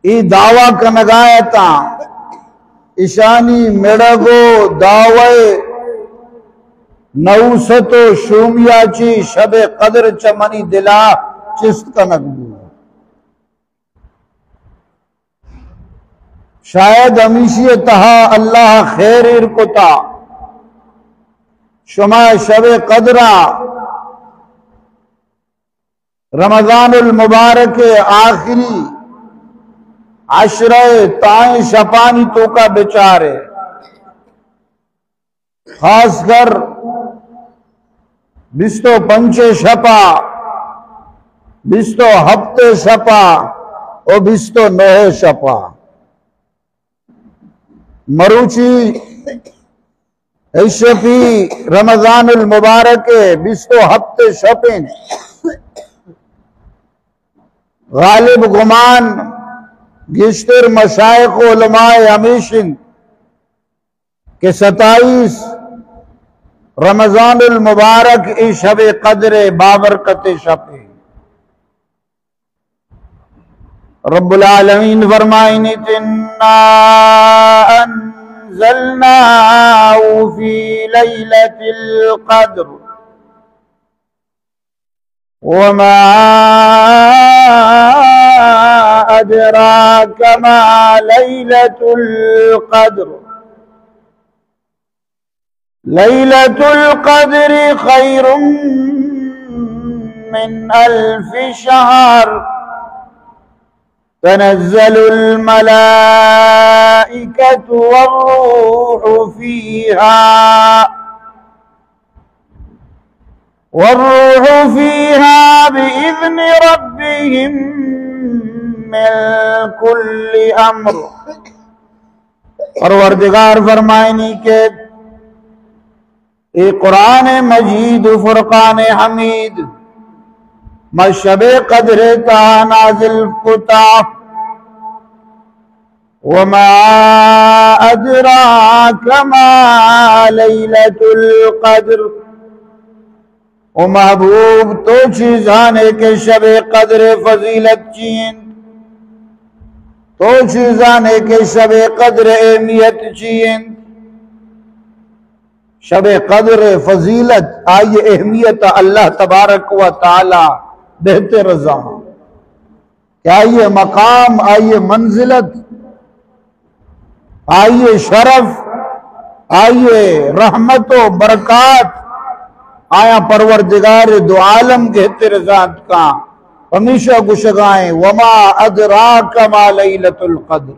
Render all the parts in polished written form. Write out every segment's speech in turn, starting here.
ای دعویٰ کا نگایتا اشانی میڑگو دعوی نوست و شومیا چی شب قدر چمنی دلا چست کا نگبو شاید ہمیشی تہا اللہ خیر ارکتا شما شب قدرہ رمضان المبارک آخری عشرہ تائیں شپانی تو کا بیچارے خاص کر 25 شپا 27 شپا اور 29 شپا مروچی ایشفی رمضان المبارک 27 شپیں غالب گمان گشتر مشائخ علماء ہمیشن کہ 27 رمضان المبارک ای شب قدر بابرکت شب رب العالمین فرمائیں اِنَّا أَنزَلْنَاهُ فِي لَيْلَةِ الْقَدْرِ وَمَا أَدْرَاكَ مَا لَيْلَةُ الْقَدْرِ لَيْلَةُ الْقَدْرِ خَيْرٌ مِّنْ أَلْفِ شَهْرٍ تنزل الملائكة والروح فيها بإذن ربهم من كل أمر پروردگار فرمائنی کہ اے قرآن مجید فرقان حمید میں شب قدر تا نازل کتا وما ادراک ما لیلۃ القدر او محبوب تو چیزانے کے شب قدر فضیلت چین تو چیزانے کے شب قدر اہمیت چین شب قدر فضیلت آئیے اہمیت اللہ تبارک و تعالی بہتے رضا کہ آئیے مقام آئیے منزلت آئیے شرف آئیے رحمت و برکات آیا پروردگار دو عالم کہتے رضا کا ہمیشہ گشگائیں وما ادراک ما لیلۃ القدر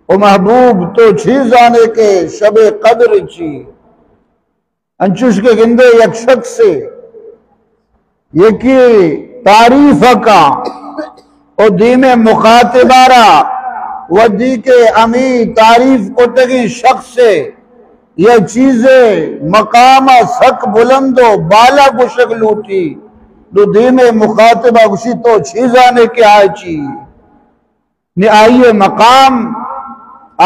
او محبوب تو چیزانے کے شب قدر چی انچوش کے گندے یک شخص سے یکی تعریف کا او دیم مخاطبارا ودی کے امی تعریف کو تگی شخص سے یہ چیزیں مقام سک بلند و بالا گشک لوٹی دو دیم مخاطبہ گشی تو چیزانے کے آئی چی نی آئیے مقام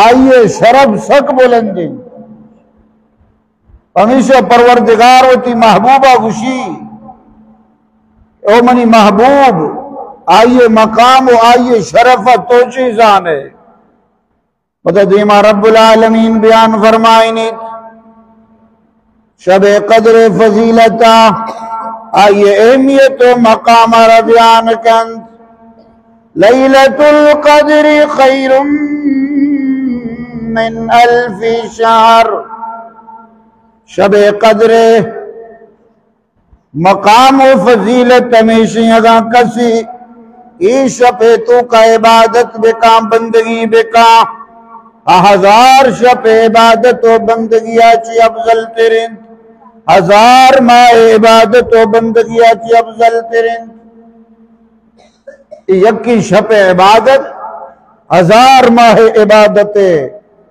آئیے شرف سک بلندی ہمیشہ پروردگار ہوتی محبوبہ گشی او منی محبوب آئیے مقام و آئیے شرف تو چیزان ہے مدد دیما رب العالمین بیان فرمائنی شب قدر فضیلتا آئیے اہمیت و مقام بیان کند لیلۃ القدر خیر من 1000 شہر شب قدر مقام و فضیلت ہمیشہ اگاں کسی ای شب تو کا عبادت بکا بندگی بکا 1000 شب عبادت و بندگی آچی افضل ترین 1000 ماہ عبادت و بندگی آچی افضل ترین یکی شب عبادت 1000 ماہ عبادت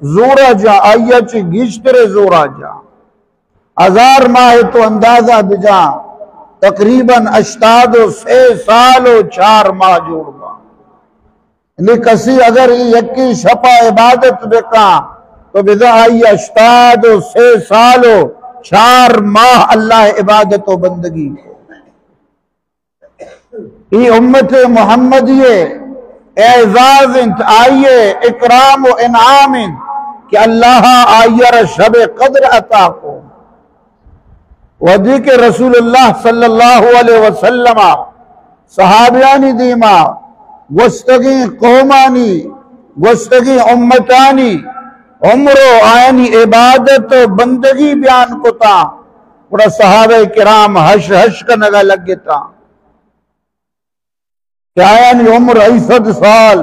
زورا جا آیا چی گشتر زورا جا 1000 ماہ تو اندازہ بجا تقریباً 86 سال و 4 ماہ جوڑ گا یعنی کسی اگر یکی شپا عبادت بکا تو بجا آئی 86 سال و 4 ماہ اللہ عبادت و بندگی ای امت محمدی اعزاز انت آئیے اکرام و انعام انت کہ اللہ آئیر شب قدر عطا کو ودی کے رسول اللہ صلی اللہ علیہ وسلم صحابیانی دیما گستگی قومانی گستگی امتانی عمرو آئینی عبادت و بندگی بیان کو تا بڑا صحابہ کرام ہش ہش کا نگا لگ گتا کہ آئینی عمر 80 سال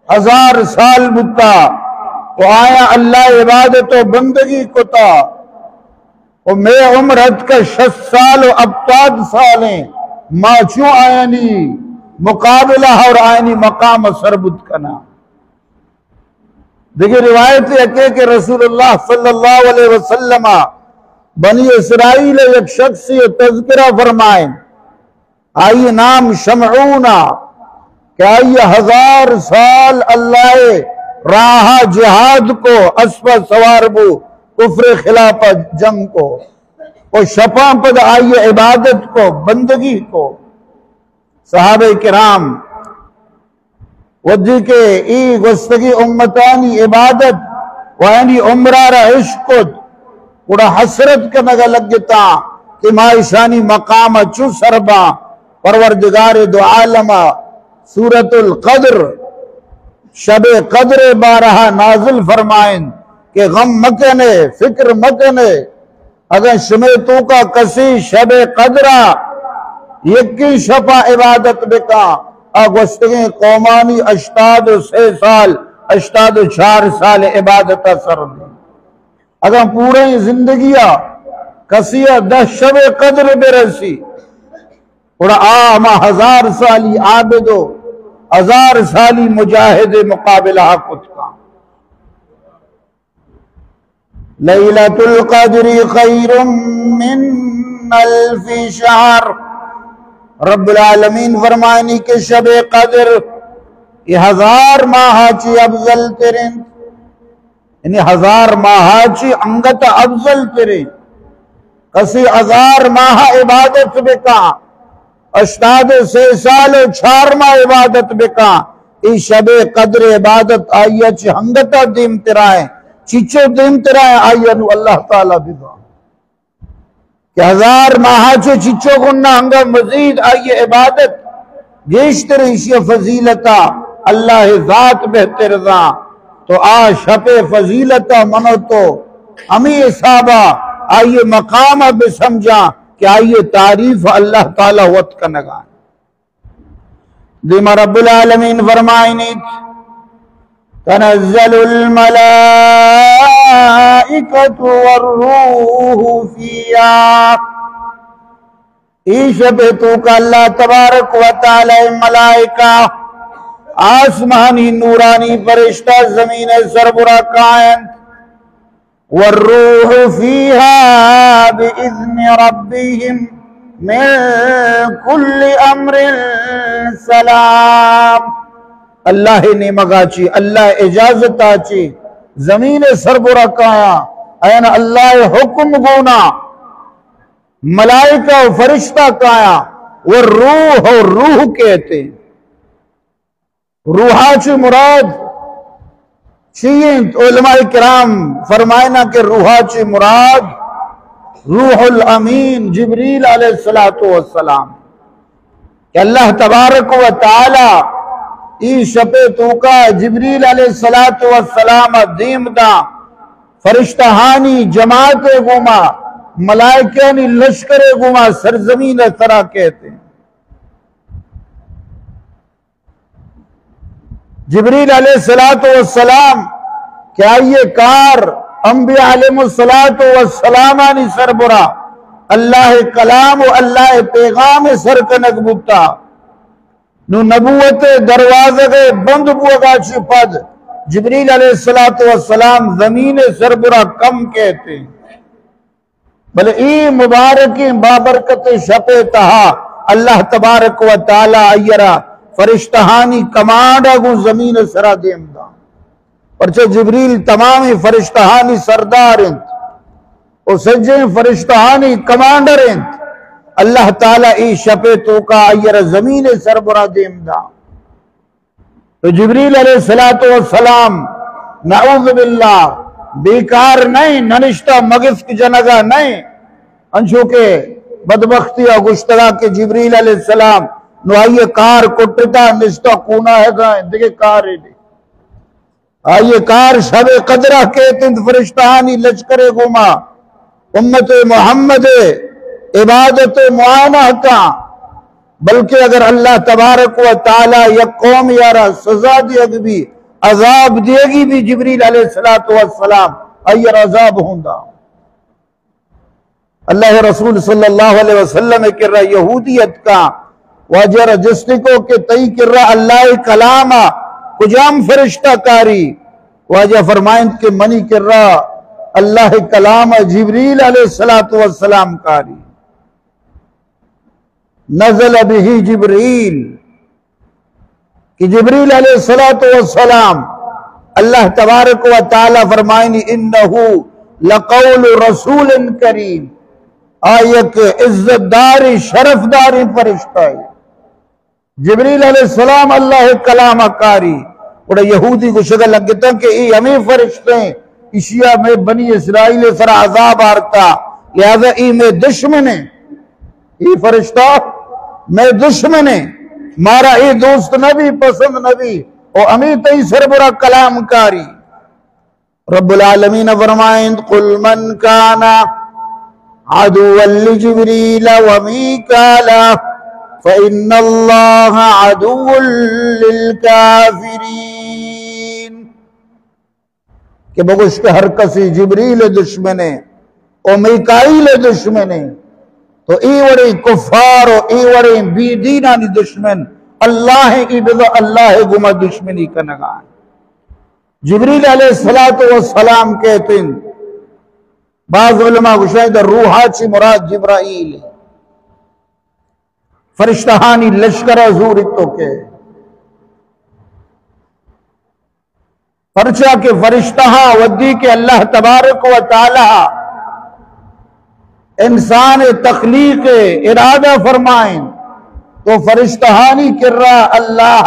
1000 سال بتا تو آیا اللہ عبادت و بندگی کو تا اور میں عمر حد کا 60 سال و ابتاد سالیں ماچو آئینی مقابلہ اور آئینی مقام سربت کنا دیکھیں روایت ہے کہ رسول اللہ صلی اللہ علیہ وسلم بنی اسرائیل ایک شخصی تذکرہ فرمائیں آئیے نام شمعونا کہ آئیے 1000 سال اللہ راہ جہاد کو اسپہ سوار بو کفر خلافت جنگ کو اور شپاں پد آئیے عبادت کو بندگی کو صحابہ کرام ودی کے ای گستگی امتانی عبادت وینی عمرہ عشقت اڑا حسرت کا نگا لگتا کہ مائشانی مقام چو سربا پروردگار دو عالم سورة القدر شب قدر بارہا نازل فرمائیں کہ غم مکنے فکر مکنے اگر شمیتوں کا کسی شب قدرہ یکی شفا عبادت بکا اگستگیں قومانی 83 سال 84 سال عبادت سر دی اگر پورے زندگیہ کسی 10 شب قدر برسی اور آما 1000 سالی عابدو 1000 سالی مجاہد مقابلہ کت کا لیلۃ القدر خیر من 1000 شہر رب العالمین فرمائنی کہ شب قدر یہ 1000 ماہا چی افضل ترین یعنی 1000 ماہا چی انگت افضل ترین کسی 1000 ماہا عبادت بکا 83 سال 4 ماہ عبادت بکا ای شب قدر عبادت آئیہ چی ہنگتا دیم ترائیں چیچو دیم ترائیں آئیہ نو اللہ تعالیٰ بگا کہ 1000 ماہا چو چیچو گنہ ہنگا مزید آئیے عبادت گیشتر اسی فضیلتا اللہ ذات بہتر دا تو آ شب فضیلتا منو تو ہمیں صحابہ آئیے مقام اب سمجھا کہ آئیے تعریف اللہ تعالیٰ وقت کا نگان دیما رب العالمین فرمائنیت تنزل الملائکة والروح فیہا ایشب تو کا اللہ تبارک و تعالی ملائکہ آسمانی نورانی فرشتہ زمین سربرہ قائم والروح فيها بإذن ربهم من كل أمر سلام اللہ نے مگاچی اللہ اجازت آچی زمین سربرہ کایا این اللہ حکم گونا ملائکہ و فرشتہ کایا والروح اور روح کہتے روحاچی مراد چیئیں علماء کرام فرمائنا کہ روحاچی مراد روح الامین جبریل علیہ السلام کہ اللہ تبارک و تعالی ای شپے توکا جبریل علیہ السلام دیم دا فرشتہانی جماعت گوما ملائکانی لشکر گوما سرزمین ترا کہتے ہیں جبریل علیہ السلام کیا یہ کار انبیاء علیہ السلام آنی سربرا اللہ کلام و اللہ پیغام سرکنک بکتا نو نبوت دروازے بند بوگا چی پد جبریل علیہ السلام زمین سربرا کم کہتے ہیں بلے ای مبارکی بابرکت شپ تہا اللہ تبارک و تعالی ایرہ فرشتہانی کمانڈا گو زمین سرا دیم دا پرچہ جبریل تمامی فرشتہانی سردار انت اور سجیں فرشتہانی کمانڈر انت اللہ تعالیٰ ای شپے تو کا ایر زمین سربرا دیم دا تو جبریل علیہ السلام نعوذ باللہ بیکار نہیں، ننشتہ مغز کی جنگہ نہیں، انچو کے بدبختی گشتگا کے جبریل علیہ السلام نو آئیے کار کٹتا نشتہ کونا ہے گائیں دیکھے کار ہے دی آئیے کار شب قدرہ کے تند فرشتہانی لچکر گما امت محمد عبادت معانہ کا، بلکہ اگر اللہ تبارک و تعالی یک قوم یارا سزا دے گی عذاب دے گی بھی جبریل علیہ السلام ایر عذاب ہوندہ۔ اللہ رسول صلی اللہ علیہ وسلم کر رہا یہودیت کا واجر جسٹکو کے تئی کر رہا اللہ کلامہ کجام فرشتہ کاری واجہ فرمائند کے منی کر رہا اللہ کلامہ جبریل علیہ السلام کاری۔ نزل بھی جبریل کہ جبریل علیہ السلام اللہ تبارک و تعالی فرمائنی انہو لقول رسول کریم، آیک عزت داری شرف داری فرشتہ ہے جبریل علیہ السلام اللہ کلام کاری۔ اور یہودی کو شکل لگتا کہ ای ہمیں فرشتے ہیں اشیاء میں بنی اسرائیل سر عذاب آرتا لہذا ای میں دشمن ہیں، ای فرشتہ میں دشمن ہیں، مارا ای دوست نبی پسند نبی او امی تی سر برا کلام کاری۔ رب العالمین فرمائیں قل من کانا عدوا لجبریل ومیکالا فإن اللہ عدو للکافرین، کہ بگوشت ہر کسی جبریل دشمنے او میکائیل دشمنے تو ای وڑی کفار و ای وڑی بی دینانی دشمن اللہ ای بذا اللہ گمہ دشمنی کا نگاہ۔ جبریل علیہ السلام کہتے ہیں بعض علماء گشاہد روحا چی مراد جبرائیل فرشتہانی لشکر حضور تو کے پرچہ کے فرشتہاں ودی کے اللہ تبارک و تعالی انسان تخلیق ارادہ فرمائیں تو فرشتہانی کر رہا اللہ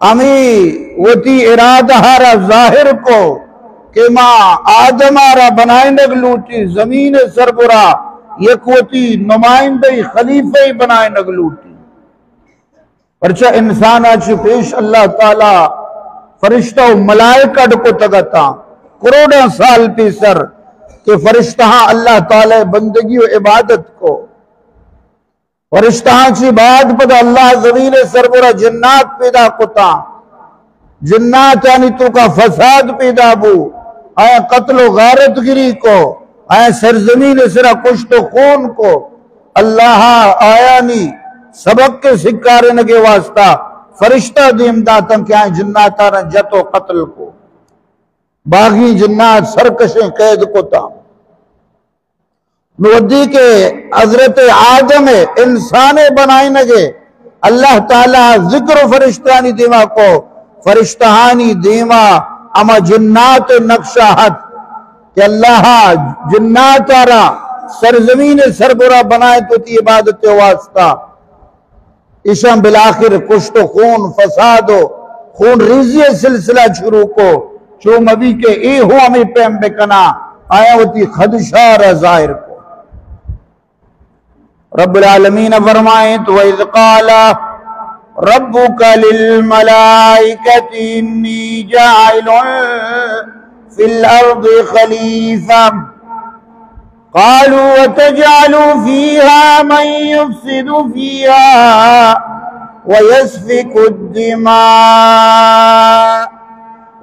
امی وتی ارادہ را ظاہر کو کہ ماں آدم را بنائیں نگلوٹی زمین سربرا یکوتی نمائندہ خلیفہ بنائیں نگلوٹی پرچہ انسان آج پیش اللہ تعالی فرشتہ و ملائکہ کو تگتا کروڑا سال پیسر کہ فرشتہاں اللہ تعالی بندگی و عبادت کو فرشتہاں چی بعد پدا اللہ زمین سربرا جنات پیدا کتا جنات یعنی تو کا فساد پیدا بو آیا قتل و غارت گری کو آیا سرزمین سرا کشت و خون کو اللہ آیا نی سبق کے سکارے نگے واسطہ فرشتہ دیم داتن کہ آئیں جنات آرہن جت و قتل کو باغی جنات سرکشیں قید کو تا نودی کے حضرت آدم انسان بنائیں نگے اللہ تعالیٰ ذکر فرشتانی دیما کو فرشتہانی دیما اما جنات نقشاہت کہ اللہ جنات آرہ سرزمین سربرا بنائے تو تی عبادت واسطہ اشم بالآخر کشت و خون فساد و خون ریزی سلسلہ شروع کو چوم ابھی کے ای ہو ہمیں پیم بکنا آیا ہوتی خدشہ رضائر کو رب العالمین فرمائیں تو وَإِذْ قَالَ رَبُّكَ لِلْمَلَائِكَةِ إِنِّي جَاعِلٌ فِي الْأَرْضِ خَلِيفَةً قَالُوا وَتَجْعَلُ فِيهَا مَنْ يُفْسِدُ فِيهَا وَيَسْفِكُ الدِّمَاءَ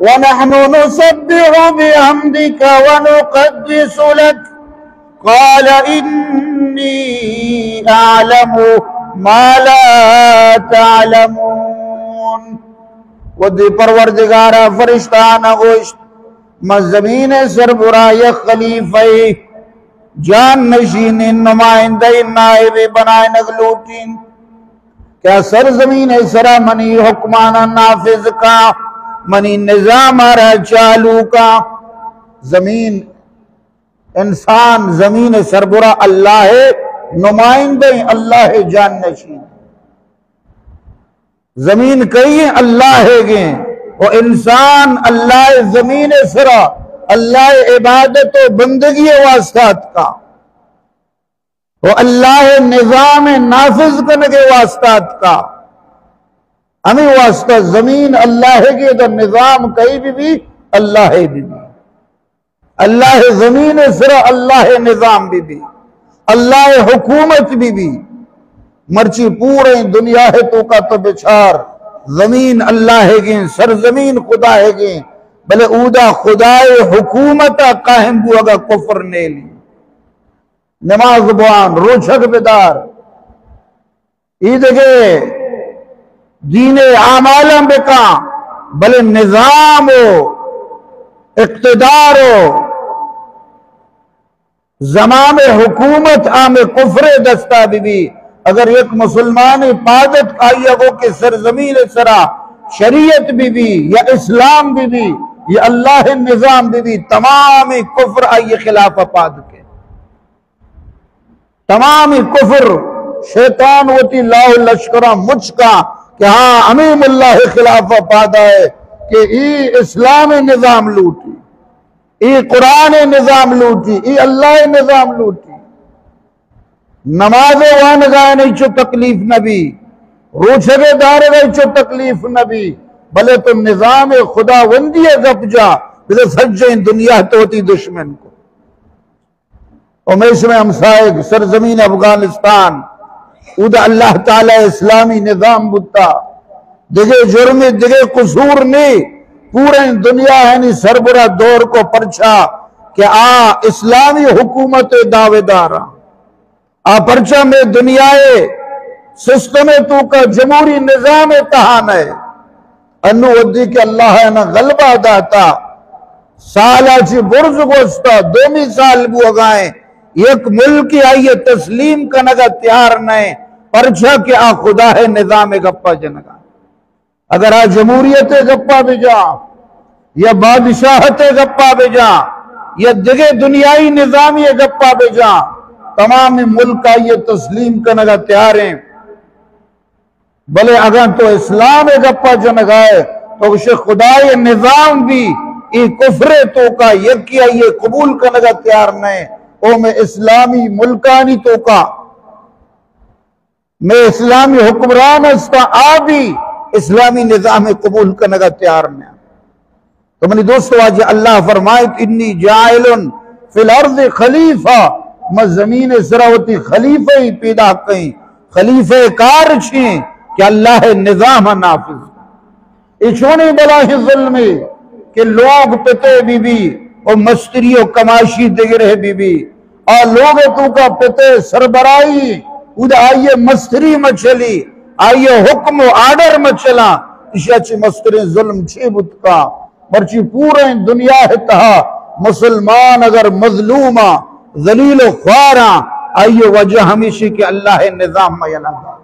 وَنَحْنُ نُسَبِّحُ بِحَمْدِكَ وَنُقَدِّسُ لَكَ قَالَ إِنِّي أَعْلَمُ مَا لَا تَعْلَمُونَ ودی پروردگارہ فرشتانہ گوشت میں زمین سربراہ یک خلیفہ جان نشین نمائندہ نائب بنائے نگلوٹین کیا سرزمین سرا منی حکمانہ نافذ کا منی نظام آرہ چالو کا زمین انسان زمین سربراہ اللہ نمائندہ اللہ جان نشین زمین کئی اللہ ہے گے اور انسان اللہ زمین سرا اللہ عبادت و بندگی واسطات کا وہ اللہ نظام نافذ کرنے کے واسطات کا ہمیں واسطہ زمین اللہ ہے کہ تو نظام کئی بھی اللہ ہے بھی اللہ زمین سرا اللہ نظام بھی اللہ حکومت بھی مرچی پورے دنیا ہے تو کا تو بچار زمین اللہ ہے گی سرزمین خدا ہے گی بلے اودا خدای حکومت قائم بو اگا کفر نے لی نماز بوان روچک بدار عید کے دین اعمالم بکا بلے نظام ہو اقتدار ہو زمام حکومت آم کفر دستا بھی اگر ایک مسلمان پادت آئیے وہ کہ سرزمین سرا شریعت بھی یا اسلام بھی یا اللہ نظام بھی تمام کفر آئیے خلاف پاد کے تمام کفر شیطان ہوتی لاہ لشکرہ مجھ کا کہ ہاں امیم اللہ خلاف پادا ہے کہ ای اسلام نظام لوٹی ای قرآن نظام لوٹی ای اللہ نظام لوٹی نماز وان گائے نہیں چو تکلیف نبی روچھگے دارے نہیں چو تکلیف نبی بلے تم نظام خدا وندی گپ جا بلے سجن دنیا توتی دشمن کو امیش میں ہمسائے سرزمین افغانستان اودا اللہ تعالی اسلامی نظام بتا دگے جرم دگے قصور نہیں پورے دنیا ہے نہیں سربراہ دور کو پرچا کہ اسلامی حکومت دعوے دارا پرچا میں دنیا سسٹم تو کا جمہوری نظام تہان ہے انو ودی کہ اللہ ہے نا غلبہ داتا سالہ چی برز گوستا دومی سال بو اگائیں ایک ملکی آئیے تسلیم کا نگا تیار نئے پرچا کہ خدا ہے نظام گپا جنگا اگر جمہوریت گپا بجا یا بادشاہت گپا بجا یا دگے دنیائی نظامی گپا بجا تمام ملک آئیے تسلیم کا نگا تیار ہیں بلے اگر تو اسلام گپا جنگائے تو اسے خدای نظام بھی ای کفر تو کا یکی آئیے قبول کا نگا تیار نئے او میں اسلامی ملکانی تو کا میں اسلامی حکمران استا آبی اسلامی نظام قبول کا نگا تیار نئے تو منی دوستو آج اللہ فرمائیت انی جائلن فی الارض خلیفہ میں زمین سراوتی خلیفہ ہی پیدا کہیں خلیفہ کار چھیں کہ اللہ نظام نافذ اچھونی بلاہ ظلمی کہ لوگ پتے بھی اور مستری و کماشی دگرہ بھی اور لوگ تو کا پتے سربرائی ادھا آئیے مستری مچلی آئیے حکم و آڈر مچلا اشیاء چی مستری ظلم چی بت کا برچی پورے دنیا ہے تہا مسلمان اگر مظلومہ ذلیل و خوارا آئیے وجہ ہمیشہ کہ اللہ نظام میں لگا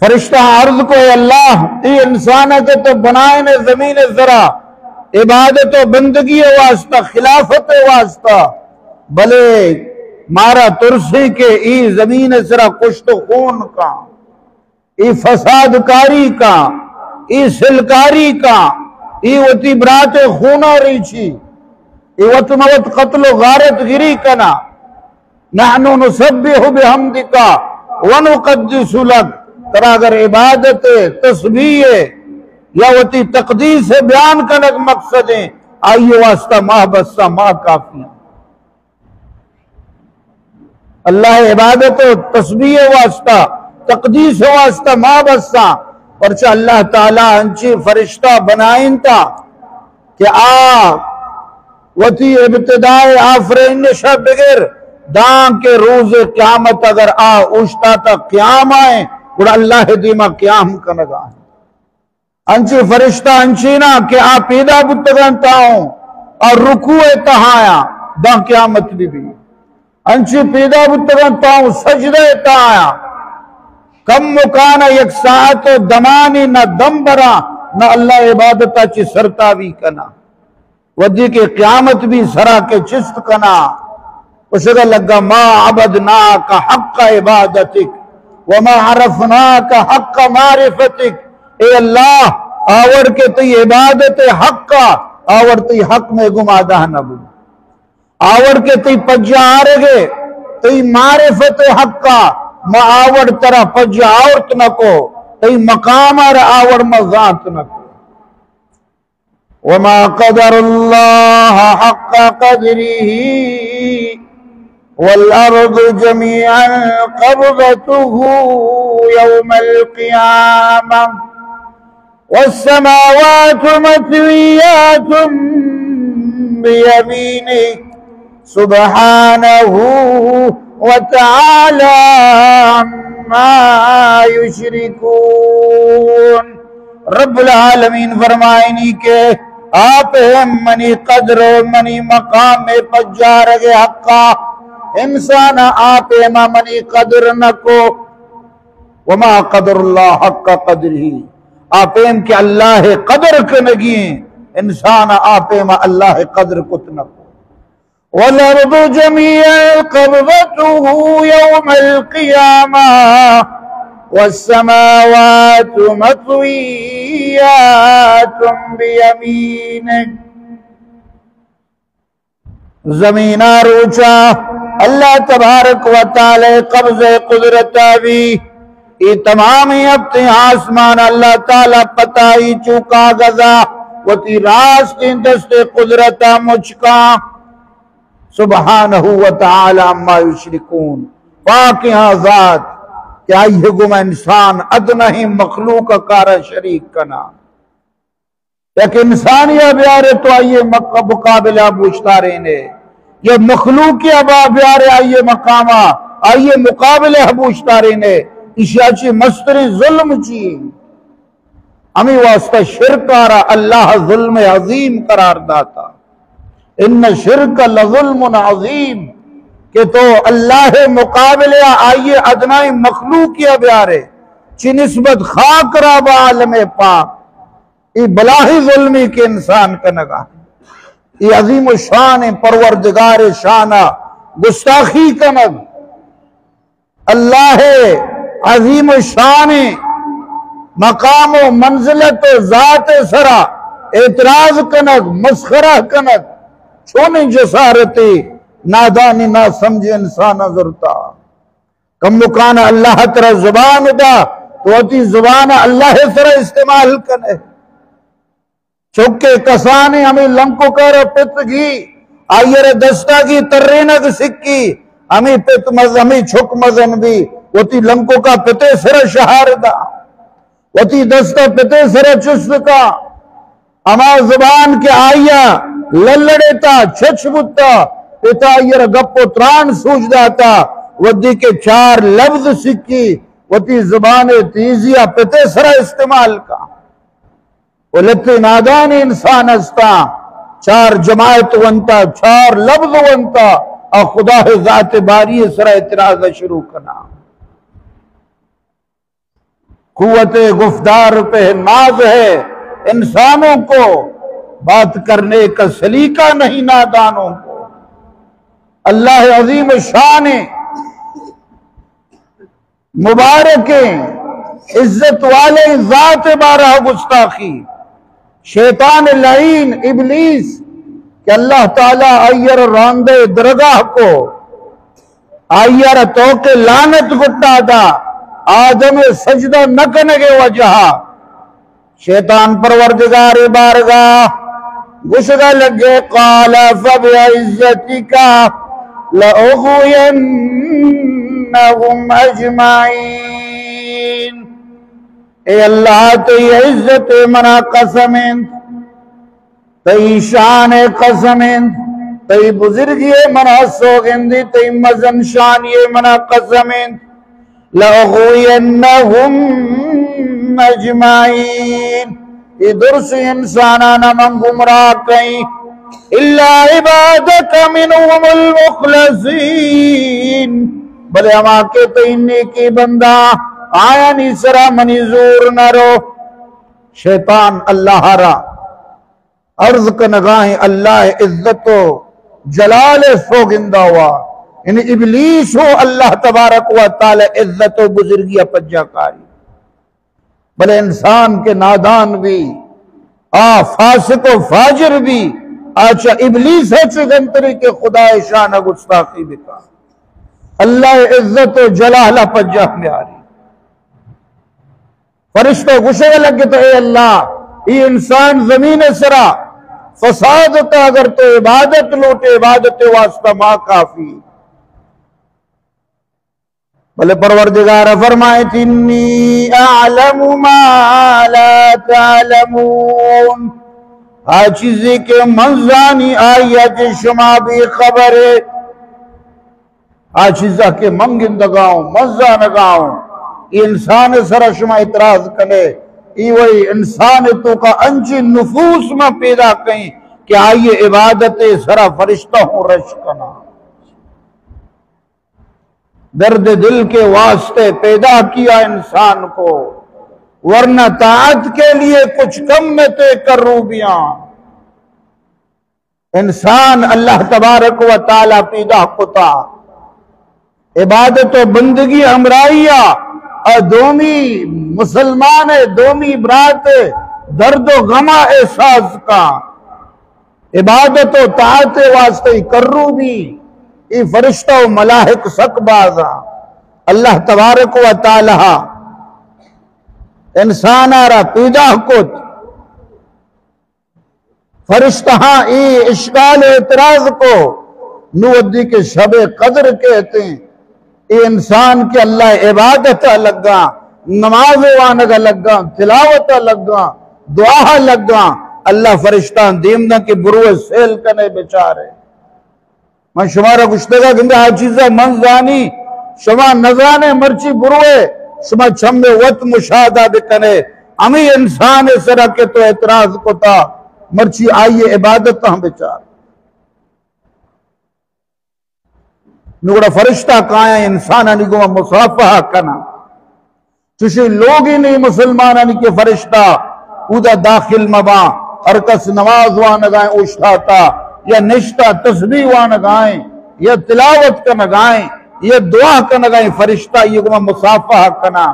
فرشتہ عرض کو اے اللہ ای انسان کے تو بنائے نے زمین ذرا عبادت و بندگی واسطہ خلافت واسطہ بلے مارا ترسی کے ای زمین ذرا کشت خون کا ای فساد کاری کا ای سلکاری کا ای وطی برات خونہ ریچی ای وط موت قتل و غارت گری کنا نحنو نسبح بحمدکا ونقدس لک ترا اگر عبادت تسبیح یا وطی تقدیس بیان کنک مقصد ہیں آئیے واسطہ ماہ بسا ماہ کافی اللہ عبادت و تسبیح واسطہ تقدیس واسطہ ماہ بسا پرچہ اللہ تعالیٰ انچی فرشتہ بنائیں تا کہ وطی ابتدائی آفرین شب بگر دان کے روز قیامت اگر اوشتا تا قیام آئیں اور اللہ دیما قیام کنگا انچی فرشتہ انچینا کہ پیدا بتگان تاؤں اور رکوع تہایا دان قیامت بھی انچی پیدا بتگان تاؤں سجدہ تہایا کم مکانا یک ساعت و دمانی نہ دم برا نہ اللہ عبادتا چی سرتاوی کنا ودی کے قیامت بھی سرا کے چست کنا اسے لگا ما عبدناک حق عبادتک وما عرفناک حق معرفتک، اے اللہ آور کے تی عبادت حق کا آور تی حق میں گمادہ نبو، آور کے تی پجا آرگے تی معرفت حق کا ما آور ترہ پجا آورت نکو تی مقام آور مذات نکو۔ وما قدر اللہ حق قدره والأرض جميعا قبضته يوم القيامة والسماوات مطويات بيمينه سبحانه وتعالى عما يشركون۔ رب العالمین فرمائنی کہ آپ منی قدر منی مقام میں پجا رگے حقا، انسان آپ ما منی قدر نکو۔ وما قدر اللہ حق قدری، آپ کہ اللہ قدر کنگی، انسان آپ ما اللہ قدر کت نکو۔ والارض جميعا قبضته يوم القيامة والسماوات مطويات بيمينه۔ زمین روچا اللہ تبارک و تعالی قبض قدرت بھی، یہ تمامی اپنے آسمان اللہ تعالی پتائی چوکا گزا و تی راست دست قدرت مجھکا سبحانہ و تعالی ما یشرکون۔ پاک ذات کیا یہ گم انسان ادنہ ہی مخلوق کارا شریک کنا، ایک انسانیہ بیارے تو آئیے مقابلہ بوچھتا رہنے، یہ مخلوقی ابا بیارے آئیے مقامہ آئیے مقابلہ بوچھتا رہنے، اشیاء چی مستری ظلم چی ہمیں واسطہ شرک آرہ اللہ ظلم عظیم قرار داتا۔ ان شرک لظلم عظیم، کہ تو اللہ مقابلہ آئیے ادنائی مخلوقی بیارے چی نسبت خاک راب عالم پاک، یہ بلاہی ظلمی کے انسان کا نگاہ، یہ عظیم شان پروردگار شانہ گستاخی کا نگ، اللہ عظیم شان مقام و منزلت و ذات سرا اعتراض کنگ مسخرہ کنگ چھونے جسارتی نادانی نہ سمجھے انسان ضرورتا۔ کم مکان اللہ ترہ زبان دا تو اتی زبان اللہ سرا استعمال کنے، چکے کسانے ہمیں لنکو کر پت گی آئیر دستا کی ترینک سکی ہمیں پت مز ہمیں چھک مزن بھی وتی لنکو کا پتے سر شہار دا وتی دستا پتے سر چست کا اما زبان کے آئیا للڑیتا چھچ بتا پتا آئیر گپو تران سوچ داتا ودی کے چار لفظ سکی وتی زبان تیزیا پتے سر استعمال کا ولتی نادان انسان استا چار جماعت ونتا چار لفظ ونتا اور خدا ذات باری سر اعتراض شروع کرنا۔ قوت گفتار پہ ناز ہے انسانوں کو، بات کرنے کا سلیقہ نہیں نادانوں کو۔ اللہ عظیم شان مبارک عزت والے ذات بارہ گستاخی شیطان لعین ابلیس کہ اللہ تعالیٰ آئیر راندے درگاہ کو آئیر توکے لانت گٹا دا آدم سجدہ نکنگے وجہ شیطان پروردگار بارگاہ گشگا لگے قال فبعزتک لأغوینہم اجمعین۔ اے اللہ تی عزت منا قسمین، تی شان قسمین، تی بزرگی منا سوگندی، تی مزن شانی منا قسمین، لأغوینہم اجمعین۔ یہ درس انسانانا من گمراہ کہیں اللہ عبادک منہم المخلصین، بلے ہم آکے تینی کی بندہ آیا نیسرا منی زور نہ رو۔ شیطان اللہ را عرض کنگاہیں اللہ عزت و جلال سوگندہ ہوا ان ابلیس ہو اللہ تبارک و تعالی عزت و بزرگی پجا کاری بلے انسان کے نادان بھی فاسق و فاجر بھی آچا ابلیس ہے چگنتری کے خدا شان گستاخی بکا اللہ عزت و جلالہ پجا میں آ رہی فرشتہ گشے لگے تو اے اللہ یہ انسان زمین سرا فساد ہوتا اگر تو عبادت لوٹے عبادت واسطہ ماں کافی بلے پروردگار فرمائے انی اعلم ما لا تعلمون چیزی کے منزانی آئیت شما بھی خبر ہے چیزہ کے منگندگاؤں مزانگاؤں انسان سر شما اعتراض کرے ای وہی انسان تو کا انجی نفوس میں پیدا کہیں کہ آئیے عبادت سرا فرشتہ ہوں رش کنا درد دل کے واسطے پیدا کیا انسان کو ورنہ طاعت کے لیے کچھ کم میں تے کروبیاں انسان اللہ تبارک و تعالی پیدا کتا عبادت و بندگی ہمراہیا دومی مسلمان دومی برات درد و غمہ احساس کا عبادت و طاعت واسطے کروبی ای فرشتہ و ملاحق سک بازا اللہ تبارک و تعالی انسان آرہ پیدا کت فرشتہ ای اشکال اعتراض کو نودی کے شب قدر کہتے ہیں ای انسان کے اللہ عبادت لگا نماز وانگا لگا تلاوت لگا دعا لگا اللہ فرشتہ دیمنا کے بروے سیل کنے بچارے میں شمارا گشتگا گندے حاجیزہ منزانی شما نزانے مرچی بروے شما چھمے وط مشاہدہ بکنے ہمیں انسان سرہ کے تو اعتراض کو تا مرچی آئیے عبادت ہم بچار نگڑا فرشتہ کہاں انسانانی کو مصافحہ کنا چوشی لوگ ہی نہیں مسلمانانی کے فرشتہ اودا داخل مبا ارکس نماز وانگائیں اوشتاتا یا نشتہ تسبیح وانگائیں یا تلاوت کنگائیں یا دعا کنگائیں فرشتہ یہ گمہ مصافحہ کنا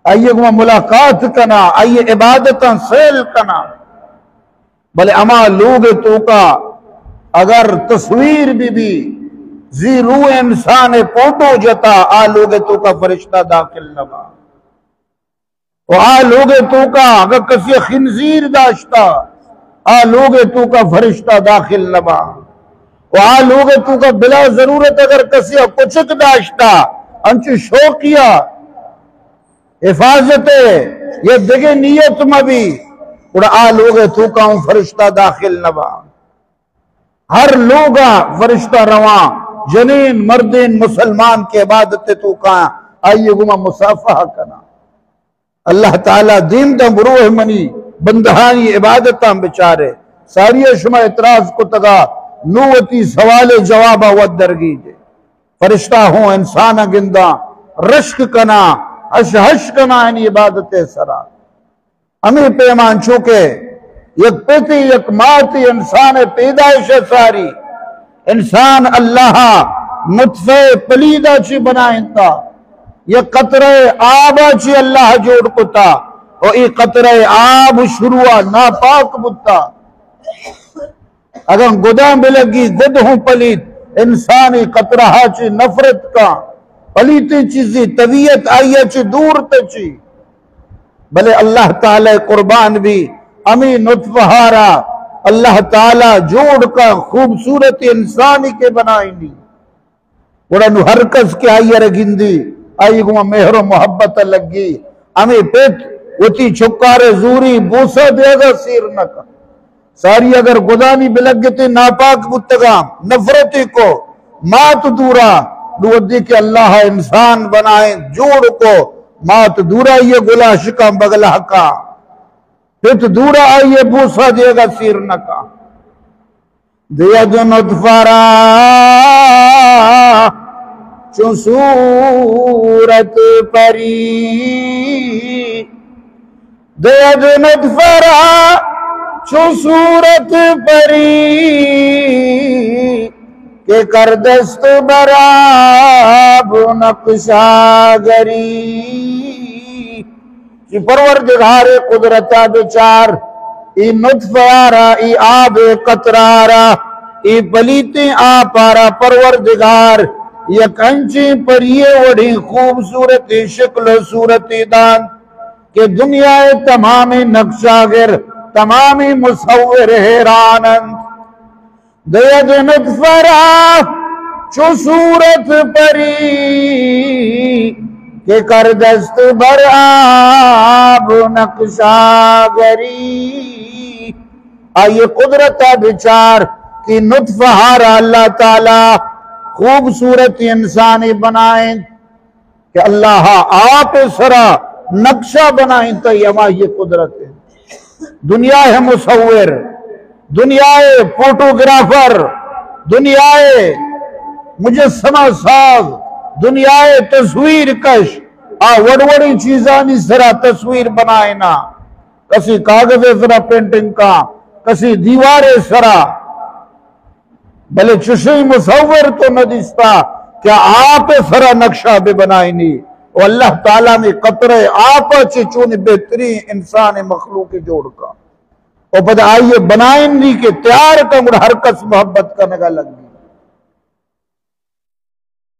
آئیے گمہ ملاقات کنا آئیے عبادتاں سیل کنا بلے اما لوگ تو کا اگر تصویر بھی زی روح انسان پوٹو جتا آ لوگ تو کا فرشتہ داخل نبا و آ لوگ تو کا اگر کسی خنزیر داشتا آ لوگ تو کا فرشتہ داخل نبا و آ لوگ تو کا بلا ضرورت اگر کسی کچھ داشتا انچو شوقیہ حفاظت یہ دیکھے نیت میں بھی اور آ لوگ تو کا ہوں فرشتہ داخل نبا ہر لوگا فرشتہ رواں جنین مردین مسلمان کے عبادت تو کا آئیے گمہ مصافحہ کنا اللہ تعالیٰ دین دا بروح منی بندہانی عبادتاں بچارے ساری شما اعتراض کو تگا نوتی سوال جوابہ ود درگی جے فرشتہ ہوں انسانہ گندہ رشک کنا حش کنا ان عبادت سرا ہمیں پیمان چوکے یک پیتی یک ماتی انسان پیدائش ساری انسان اللہ نطفہ پلیدہ چی بنائیں تا یہ قطرہ آبا چی اللہ جوڑ کتا اور یہ قطرہ آب شروع ناپاک بتا اگر گدام بلگی گد ہوں پلید انسانی قطرہ چی نفرت کا پلیتی چیزی طبیعت آئیے چی دور تچی بلے اللہ تعالی قربان بھی امی نطفہارا اللہ تعالی جوڑ کا خوبصورت انسانی کے بنائی نہیں بڑا نو ہرکس کے آئیے رگندی آئی گوہ مہر و محبت لگی امی پیٹ وتی چھکارے زوری بوسا دے گا سیر نکا ساری اگر گدانی بلگتی ناپاک بتگام نفرتی کو مات دورا نودی کہ اللہ انسان بنائیں جوڑ کو مات دورا یہ گلا شکا بگلا کا پھر دورا آئیے بوسا دے گا سیر نکا دیا جو نطفرا چون صورت پری دیا جو نطفرا چون صورت پری کہ کر دست براب نقشہ گری کہ پروردگار قدرتا بچار ای نطفارا ای آب قطرارا ای پلیتیں آپارا پروردگار یک انچیں پر یہ وڑی خوبصورت شکل و صورت دان کہ دنیا تمام نقشاگر تمام مصور حیرانند دید نطفرا چو صورت پری کہ کر دست بر آب نقشہ گری آئیے قدرت بچار کہ نطفہ ہارا اللہ تعالی خوبصورت انسانی بنائیں کہ اللہ آپ سرا نقشہ بنائیں تو یہ قدرت ہے دنیا ہے مصور دنیا ہے فوٹوگرافر دنیا ہے مجسمہ ساز دنیا ہے تصویر کش وڑوڑی چیزانی سرا تصویر بنائنا کسی کاغذ سرا پینٹنگ کا کسی دیوار سرا بلے چشی مصور تو نہ دستا کیا آپ سرا نقشہ بھی بنائنی اور اللہ تعالیٰ نے قطرے آپ چون بہترین انسان مخلوق جوڑ کا اور پتہ آئیے بنائن دی کہ تیار کا مڑ ہر کس محبت کا نگا لگ دی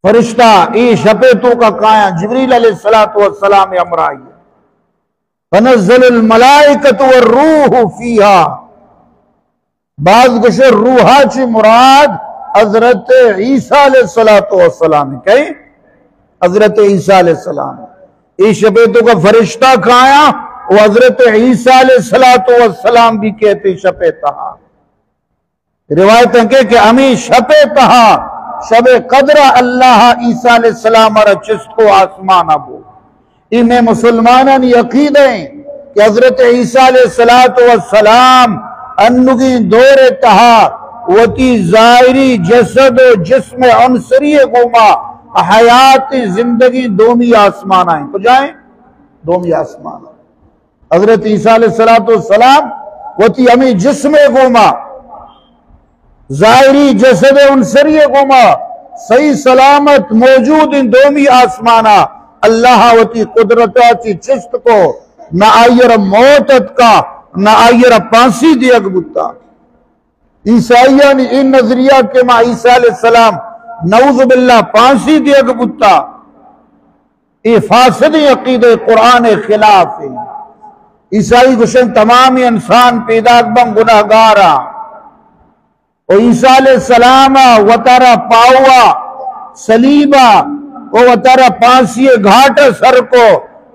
فرشتہ ای شپیتوں کا کایا جبریل علیہ السلام امر آئیے فنزل الملائکت والروح فیہا بعض گشر روحا چی مراد حضرت عیسیٰ علیہ السلام کہیں حضرت عیسیٰ علیہ السلام ای شپیتوں کا فرشتہ کایا وہ حضرت عیسیٰ علیہ السلام بھی کہتے شپیتہ روایتیں کہ امی شپیتہ شب قدر اللہ عیسیٰ علیہ السلام اور چستو آسمان ابو میں مسلمانان یقید ہیں کہ حضرت عیسیٰ علیہ السلام انگی دور تہا وتی ظاہری جسد و جسم عنصری گوما حیات زندگی دومی آسمان آئیں کجائیں دومی آسمان آئیں حضرت عیسیٰ علیہ السلام وتی ہمیں جسم گوما ظاہری جسد عنصری گوما صحیح سلامت موجود ان دومی آسمانا اللہ وتی قدرتا چی چست کو نہ آئیر موتت کا نہ آئیر پانسی دیگ بتا عیسائیہ نے ان نظریہ کے ماں عیسیٰ علیہ السلام نعوذ باللہ پانسی دیگ بتا یہ فاسدی عقید قرآن خلاف ہے عیسائی گشن تمامی انسان پیدا بن گناہ گارا اور عیسیٰ علیہ السلام وطارہ پاؤا سلیبہ وطارہ پانسی گھاٹ سر کو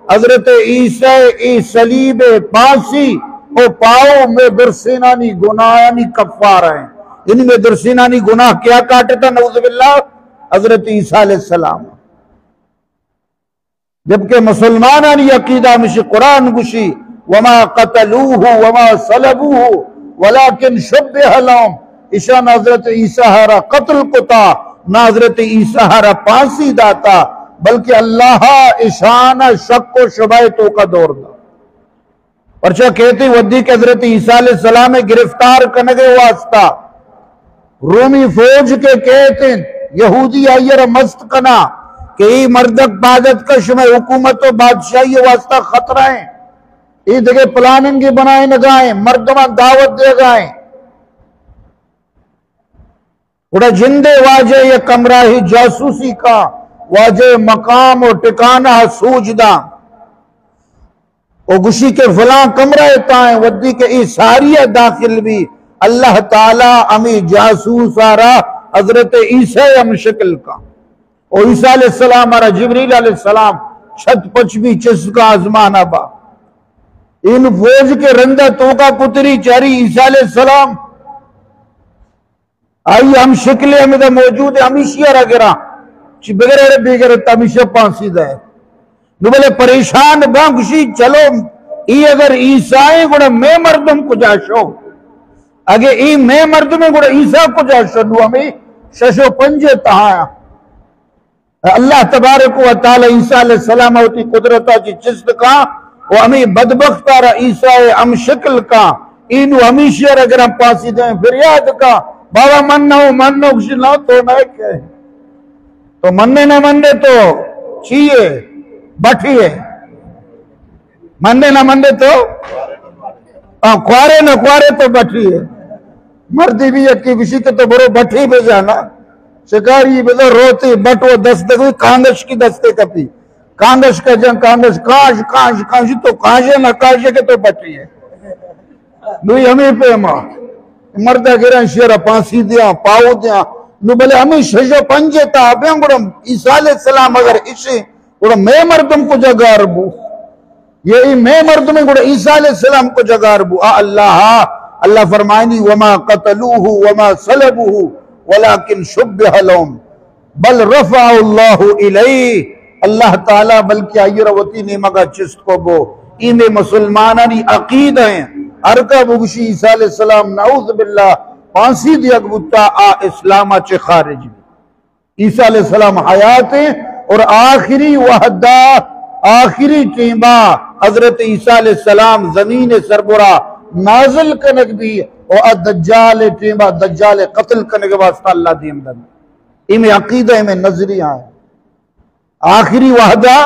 حضرت عیسیٰ ای سلیب پانسی او پاؤ میں درسینانی گناہ یعنی کفار ہیں یعنی میں درسینانی گناہ کیا کاٹتا نعوذ باللہ حضرت عیسیٰ علیہ السلام جبکہ مسلمانانی عقیدہ مشی قرآن گشی وما قتلوه وما صلبوه ولكن شبه لهم اشان حضرت عیسیٰ ہرا قتل کتا نہ حضرت عیسیٰ ہرا پانسی داتا بلکہ اللہ اشان شک و شبہ تو کا دور دا پرچہ کہتے ودی کہ حضرت عیسیٰ علیہ السلام گرفتار کنگے واسطہ رومی فوج کے کہتے یہودی آئیر مست کنا کہ ای مردک بادت کش میں حکومت و بادشاہی واسطہ خطرہ ہیں ای دگے پلاننگی بنائیں نگائیں مردمان دعوت دے گائیں اڑا جندے واجہ یہ کمراہی جاسوسی کا واجہ مقام و ٹکانہ سوجدہ او گشی کے فلاں کمرہ تائیں ودی کے ای ساریہ داخل بھی اللہ تعالیٰ امی جاسوس آرہ حضرت عیسیٰ ام شکل کا او عیسیٰ علیہ السلام آرہ جبریل علیہ السلام چھت پچ بھی چس کا آزمانہ با ان فوج کے رندہ تو کا کتری چاری عیسیٰ علیہ السلام آئی ہم شکلیں ہمیں دا موجود ہے ہمیشہ رہ گرا چی بگرے بگرے ہمیشہ پانسی دا ہے نو بلے پریشان بانکشی چلو ای اگر عیسائی گوڑا میں مردم کو جاشو اگر ای میں مردم گوڑا عیسیٰ کو جاشو نو ہمیں ششو پنجے تہایا اللہ تبارک و تعالی عیسیٰ علیہ السلام ہوتی قدرتا چی چست کا وہ ہمیں بدبختہ رہا عیسیٰ ام شکل کا اینو ہمیشہ رہ گرا پانسی دیں فریاد کا بابا منو کچھ نہ تو نہ کہ تو مننے نہ مننے تو چیئے بٹھیے مننے نہ مننے تو کوارے نہ کوارے تو بٹھیے مردی بھی یکی کسی کے تو برو بٹھی پہ جانا شکاری بھی روتی بٹو دستے کوئی کانگش کی دستے کپی کانگش کا جن کانگش کانش تو کانشے نہ کانشے کے تو بٹھیے نوی ہمیں پہ ماں مردہ گران شیرہ پانسی دیا پاؤ دیا نو بلے ہمیں شجو پنجے تا بیاں گوڑا عیسیٰ علیہ السلام اگر اسے گوڑا میں مردم کو جگار بو یہ میں مردم گوڑا عیسیٰ علیہ السلام کو جگار بو اللہ فرمائنی وما قتلوه وما صلبوه ولكن شبه لهم بل رفع اللہ الیہ اللہ تعالیٰ بلکہ آئی روتی نیمگا چست کو بو ایمیں مسلمانانی عقید ہیں ارکا بگشی عیسیٰ علیہ السلام نعوذ باللہ پانسی دیا گبتا اسلامہ چے خارج بھی عیسیٰ علیہ السلام حیات ہیں اور آخری وحدہ آخری ٹیمہ حضرت عیسیٰ علیہ السلام زمین سربرا نازل کنک بھی اور دجال ٹیمہ دجال قتل کنک واسطہ اللہ دیم دن ایمیں عقیدہ ایمیں نظریہ ہیں آخری وحدہ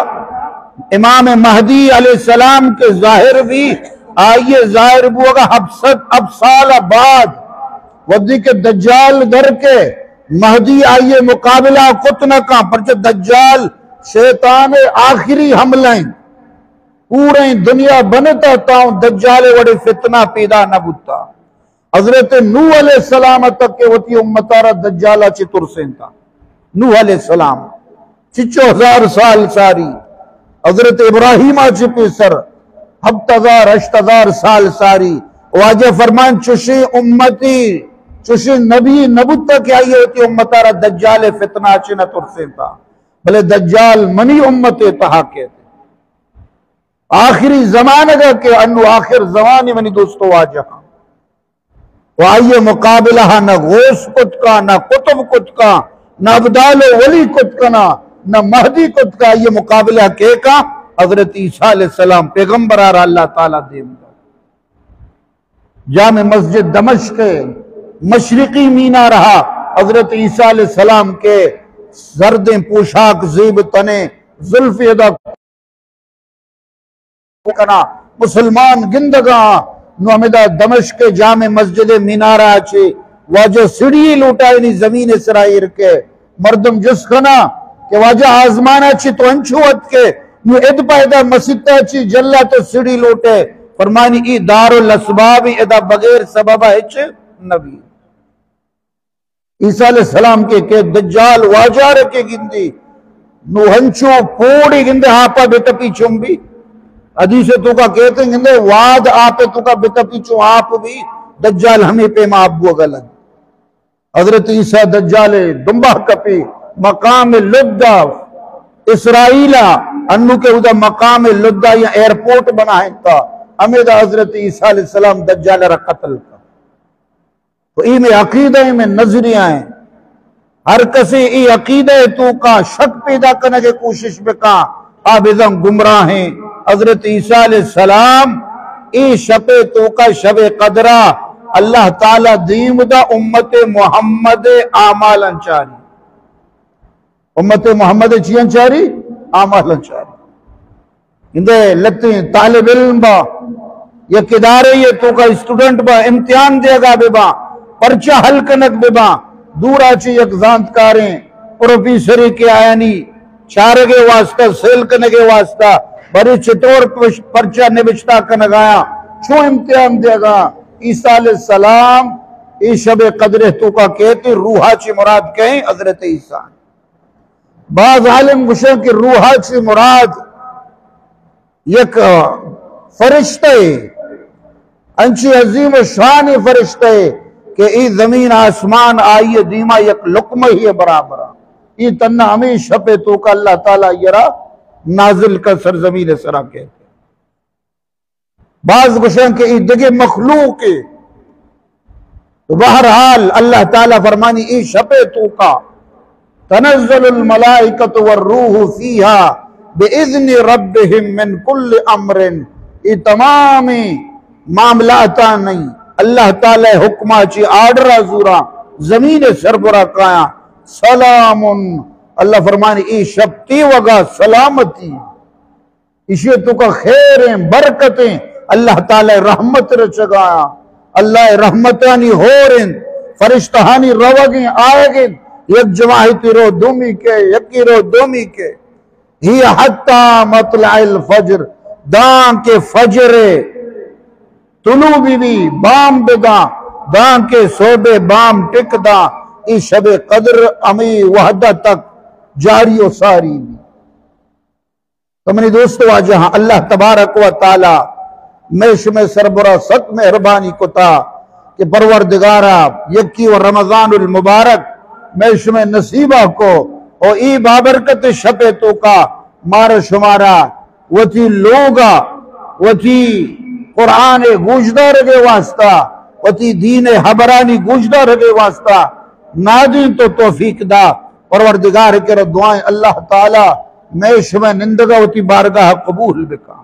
امام مہدی علیہ السلام کے ظاہر بھی آئیے ظاہر بھی ہوگا اب سال بعد ودی کے دجال در کے مہدی آئیے مقابلہ کتنا کا پرچہ دجال شیطان آخری حملیں پورے دنیا بنتا تاؤں دجال وڑے فتنہ پیدا نہ بتا حضرت نوح علیہ السلام تک کے وطی امتارہ دجالہ چی ترسین تھا نوح علیہ السلام 6000 سال ساری حضرت ابراہیم آچے پیسر 7000 سال ساری واجہ فرمان چوشی امتی چوشی نبی نبوتا کیا یہ ہوتی امتارا دجال فتنہ آچے نہ ترسین تھا بلے دجال منی امت تحاکے تھے آخری زمانہ گا کہ انو آخر زمانی منی دوستو واجہ وہ آئیے مقابلہ نہ غوث کت کا نہ قطب کت کا نہ عبدال و ولی کت کا نہ مہدی کت کا یہ مقابلہ کے کا حضرت عیسیٰ علیہ السلام پیغمبر آرہ اللہ تعالیٰ دیم دا جامع مسجد دمشق مشرقی مینا رہا حضرت عیسیٰ علیہ السلام کے زردیں پوشاک زیب تنے ظلف ادا کنا مسلمان گندگاں نو ہمیدہ دمشق جامع مسجد مینارہ چھے واجہ سڑی لوٹائے نہیں زمین اسرائیل کے مردم جس کنا کہ واجہ آزمانا چھے تو انچوت کے نو اد پائدہ مسیطہ چھے جلہ تو سڑی لوٹے فرمانی ای دار الاسبابی ادا بغیر سببہ چھے نبی عیسیٰ علیہ السلام کے دجال واجہ رکھے گندی نو ہنچو پوڑی گندے ہاپا بیٹا پیچھوں بھی حدیث تو کا کہتے ہیں گندے واد آپے تو کا بیٹا پیچھوں آپ بھی دجال ہمیں پہ معبو غلط حضرت عیسیٰ دجال دنبا کپی مقام لدہ اسرائیلہ انو کے ادھا مقام لدہ یا ایرپورٹ بنائیں تا ہمیں دا حضرت عیسیٰ علیہ السلام دجال را قتل کا تو ای میں عقیدہ میں نظریاں ہیں ہر کسی ای عقیدہ تو کا شک پیدا کرنے کے کوشش میں کا آبزم گمراہ ہیں حضرت عیسیٰ علیہ السلام ای شب تو کا شب قدرہ اللہ تعالیٰ دیم دا امت محمد آمال انچاری امت محمد چی انچاری آمال انچاری اندے لگتے ہیں طالب علم با یا کدارے یہ تو کا اسٹوڈنٹ با امتحان دے گا بے با پرچہ حل کنک بے با دور آچے یک زانتکاریں پروفیسری کے آیانی چارگے واسطہ سیل کنگے واسطہ بڑی چطور پرچہ نبشتہ کنگ آیا چھو امتحان دے گا عیسیٰ علیہ السلام ای شب قدر تو کا کہتے روحہ چی مراد کہیں حضرت عیسیٰ بعض عالم گوشیں کہ روحہ چی مراد یک فرشتے انچی عظیم و شان فرشتے کہ ای زمین آسمان آئیے دیما یک لقمہ ہی برابرہ ای تنہ ہمیشہ پہ تو کا اللہ تعالیٰ یرا نازل کا سرزمین سرا کہتے بعض گوشیں کہ ای دگے مخلوق ہے تو بہرحال اللہ تعالیٰ فرمانی ای شپے تو کا تنزل الملائکت والروح فیہا بِإِذْنِ رَبِّهِمْ مِنْ كُلِّ عَمْرٍ ای تمامی معاملاتہ نہیں اللہ تعالیٰ حکمہ چی آڈرہ زورا زمین سربراہ کایا سلام اللہ فرمانی ای شبتی وگا سلامتی اسی تو کا خیریں برکتیں اللہ تعالی رحمت رچگایا اللہ رحمتانی ہو رہن فرشتہانی روگیں آئے یک جماعتی رو دومی کے یکی رو دومی کے ہی حتی مطلع الفجر دان کے فجر طلوع بھی بام بدا دان کے صوبے بام ٹک دا ای شب قدر امی وحدہ تک جاری و ساری بھی تو منی دوستو آجہاں اللہ تبارک و تعالی میش میں سربراہ ست مہربانی کو تا کہ پروردگارا یکی و رمضان المبارک میش میں نصیبہ کو اور ای بابرکت شپے تو کا مار شمارا وتی لوگا وتی قرآن گوجدہ رگے واسطہ وتی دین حبرانی گوجدہ رگے واسطہ نادین تو توفیق دا پروردگار کے دعائیں اللہ تعالی میش میں نندگا وتی بارگاہ قبول بکا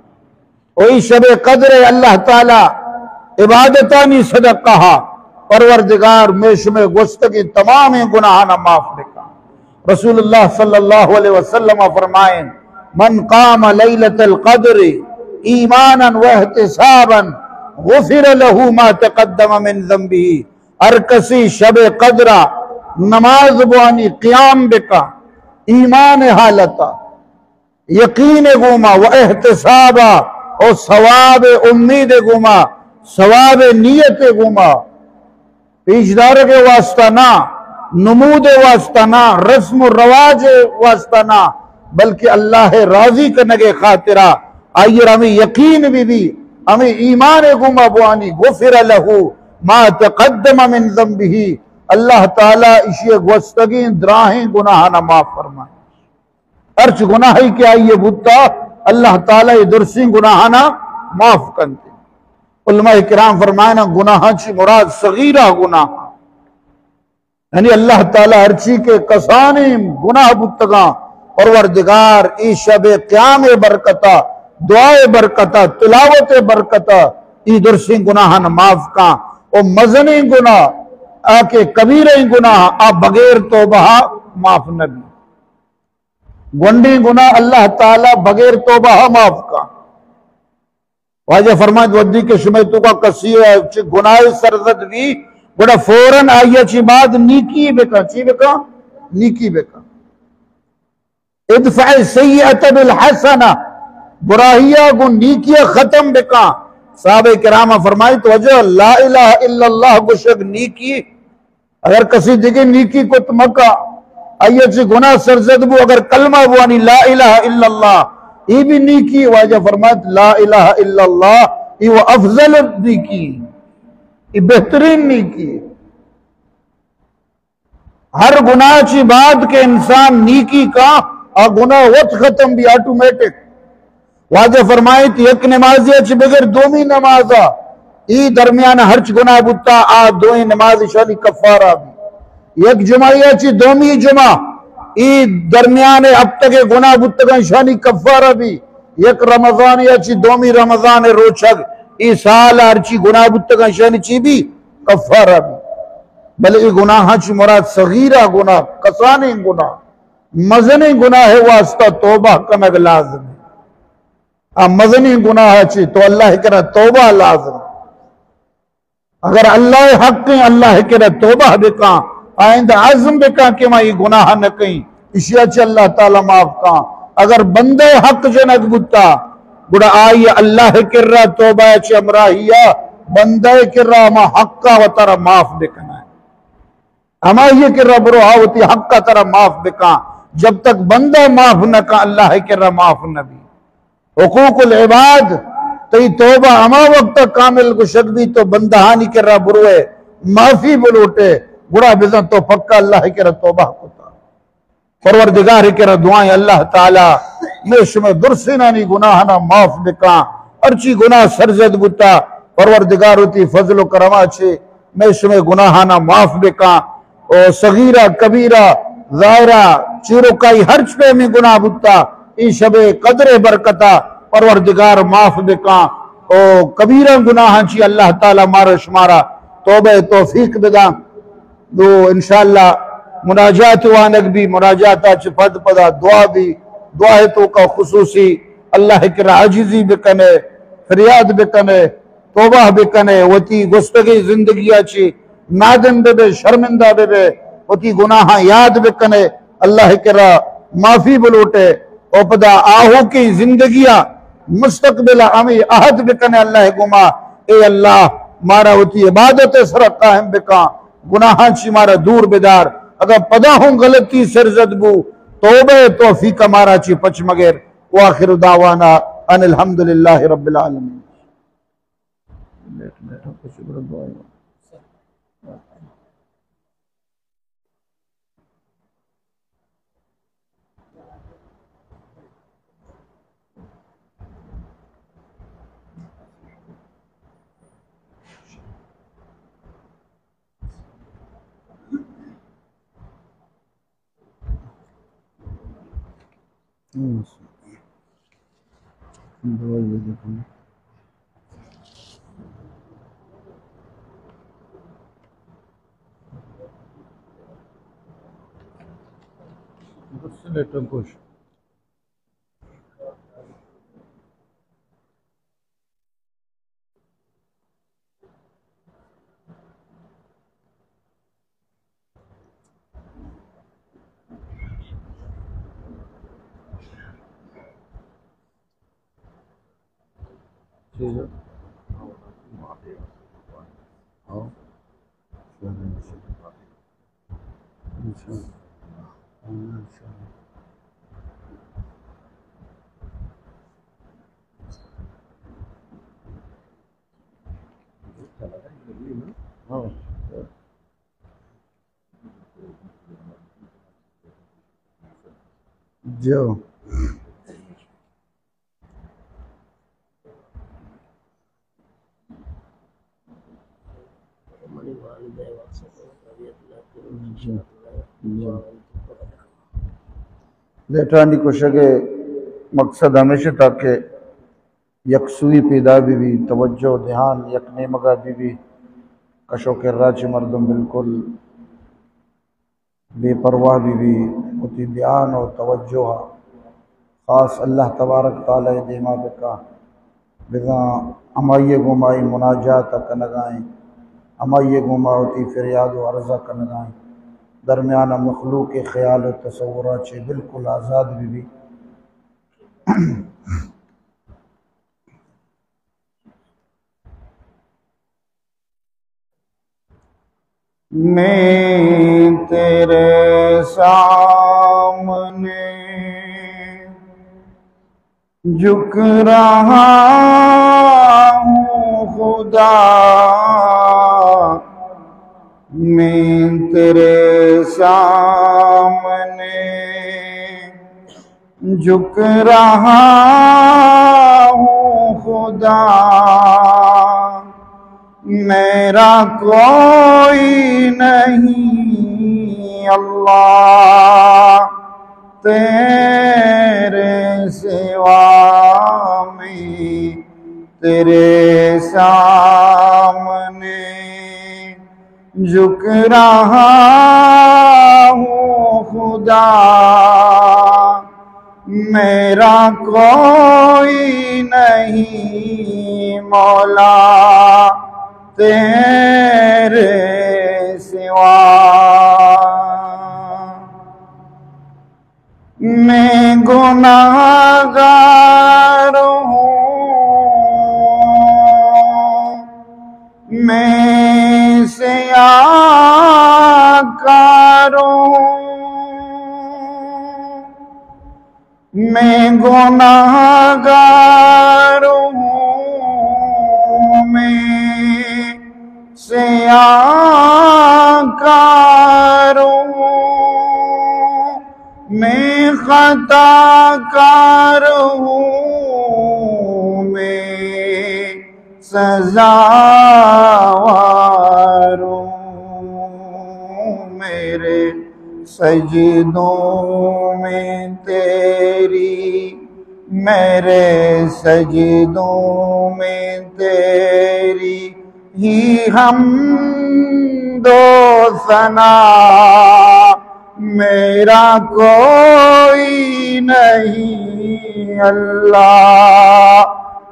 وہی شب قدر اللہ تعالی عبادتانی صدقہ پروردگار میش میں گستگی تمام گناہانا معاف بکا رسول اللہ صلی اللہ علیہ وسلم فرمائیں من قام لیلت القدر ایمانا و احتسابا غفر له ما تقدم من ذنبه ہر کسی شب قدر نماز بوانی قیام بکا ایمان حالتا یقین گوما و احتسابا اور ثواب امید گوما ثواب نیت گوما پیشدار کے واسطہ نہ نمود واسطہ نہ رسم و رواج واسطہ نہ بلکہ اللہ راضی کرنے کے خاطرہ آئیر ہمیں یقین بھی ہمیں ایمان گوما بوانی غفر له ما تقدم من ذنبه اللہ تعالیٰ اسی گوستگی دراہیں گناہانا معاف فرمائے ارچ گناہی کے آئیے بھتا اللہ تعالیٰ درسیں گناہانا معاف کرتے علماء کرام فرمائنا گناہ چی مراد صغیرہ گناہ یعنی اللہ تعالیٰ ہرچی کے کسانی گناہ بھتگاں پروردگار ای شب قیام برکتا دعائے برکتا تلاوت برکتا ای درسیں گناہانا معاف کا او مزنیں گناہ آکے کبیریں گناہ آپ بغیر توبہ معاف نبی گنڈی گناہ اللہ تعالیٰ بغیر توبہ معاف کا واجہ فرمائے ودی کے شمیتوں کا کسی گناہ سرزد بھی بڑا فوراں آئیے چی بعد نیکی بکا چی بکا نیکی بکا ادفع سیئت بالحسنہ براہیہ کو نیکیہ ختم بکا صحابہ کرامہ فرمائی تو وجہ لا الہ الا اللہ گشک نیکی اگر کسی دیکھے نیکی کو تمکا آئیے چی گناہ سرزد بو اگر کلمہ بوانی لا الہ الا اللہ یہ بھی نیکی واجہ فرمائے لا الہ الا اللہ یہ وہ افضل نیکی یہ بہترین نیکی ہر گناہ چی بعد کے انسان نیکی کا اور گناہ وقت ختم بھی آٹومیٹک واجہ فرمائے کہ یک نمازی چی بغیر دومی نمازا ای درمیان ہرچ گناہ بتا آ دوئی نمازی شانی کفارہ بھی یک جمعیہ چی دومی جمعہ ای درمیان اب تک گناہ بتگاں شانی کفارہ بھی یک رمضانیہ چی دومی رمضان روچگ ای سال ہرچی گناہ بتگاں شانی چی بھی کفارہ بھی بلکہ گناہ چی مراد صغیرہ گناہ کسانی گناہ مزنی گناہ واسطہ توبہ کنگ لازم ہے مزنی گناہ چی تو اللہ کرا توبہ لازم اگر اللہ حق کہیں اللہ کرا توبہ بکا آئندہ عزم بکا کہ میں یہ گناہ نہ کہیں اشیاء چی اللہ تعالیٰ معاف کہاں اگر بندے حق جنگ بتا بڑا آئی اللہ کر رہا توبہ چی امراہیہ بندے کر رہا ہما حق کا و ترہ معاف بکنا ہے ہما یہ کر رہا برو آوتی حق کا ترہ معاف بکا جب تک بندہ معاف نہ کہا اللہ کر رہا معاف نہ بھی حقوق العباد تی توبہ ہما وقت کامل کو شک بھی تو بندہانی کر رہا بروے معافی بلوٹے گڑا بزن تو پکا اللہ کر رہا توبہ کتا پروردگار کر رہا دعائیں اللہ تعالی میش میں درسنانی گناہنا معاف بکا ارچی گناہ سرزد بتا پروردگار ہوتی فضل و کرما چھے میش میں گناہنا معاف بکا او صغیرہ کبیرہ ظاہرہ چیروکائی ہرچ پہ میں گناہ بتا ای شب قدر برکتا پروردگار معاف بکا او کبیرہ گناہ چی اللہ تعالی مارا شمارا توبہ توفیق بدا دو انشاءاللہ مناجات وانک بھی مناجاتا چپد پدا دعا بھی دعا ہے تو کا خصوصی اللہ کے عاجزی بکنے فریاد بکنے توبہ بکنے وتی گستگی زندگی چی نادم بے شرمندہ بے وتی گناہ یاد بکنے اللہ کے معافی بلوٹے او پدا آہو کی زندگیاں مستقبل ہمیں عہد بکنے اللہ گما اے اللہ مارا ہوتی عبادت سر قائم بکا گناہاں چی مارا دور بدار اگر پدا ہوں غلطی سرزد بو توبہ توفیق مارا چی پچ مگر وآخر دعوانا ان الحمدللہ رب العالمین جو لیٹرانی کو شگے مقصد ہمیشہ تھا کہ یکسوئی پیدا بھی توجہ دھیان یک نیمگا بھی کشو کے راچ مردم بالکل بے پرواہ بھی اتی دھیان و توجہ خاص اللہ تبارک تعالی دیما بکا بگا امائی گمائی مناجات کنگائیں امائی گماؤتی فریاد و عرضہ کنگائیں درمیان مخلوق خیال و تصورات چھے بالکل آزاد بھی میں تیرے سامنے جھک رہا ہوں خدا میں تیرے سامنے جھک رہا ہوں خدا میرا کوئی نہیں اللہ تیرے سوا میں تیرے سامنے جھک رہا ہوں خدا میرا کوئی نہیں مولا تیرے سوا میں گناہگار ہوں میں سیاکار ہوں میں گناہگار ہوں میں سیاکار ہوں میں خطا کار ہوں میں سزاوار ہوں میرے سجدوں میں تیری میرے سجدوں میں تیری ہی ہم حمد و ثنا میرا کوئی نہیں اللہ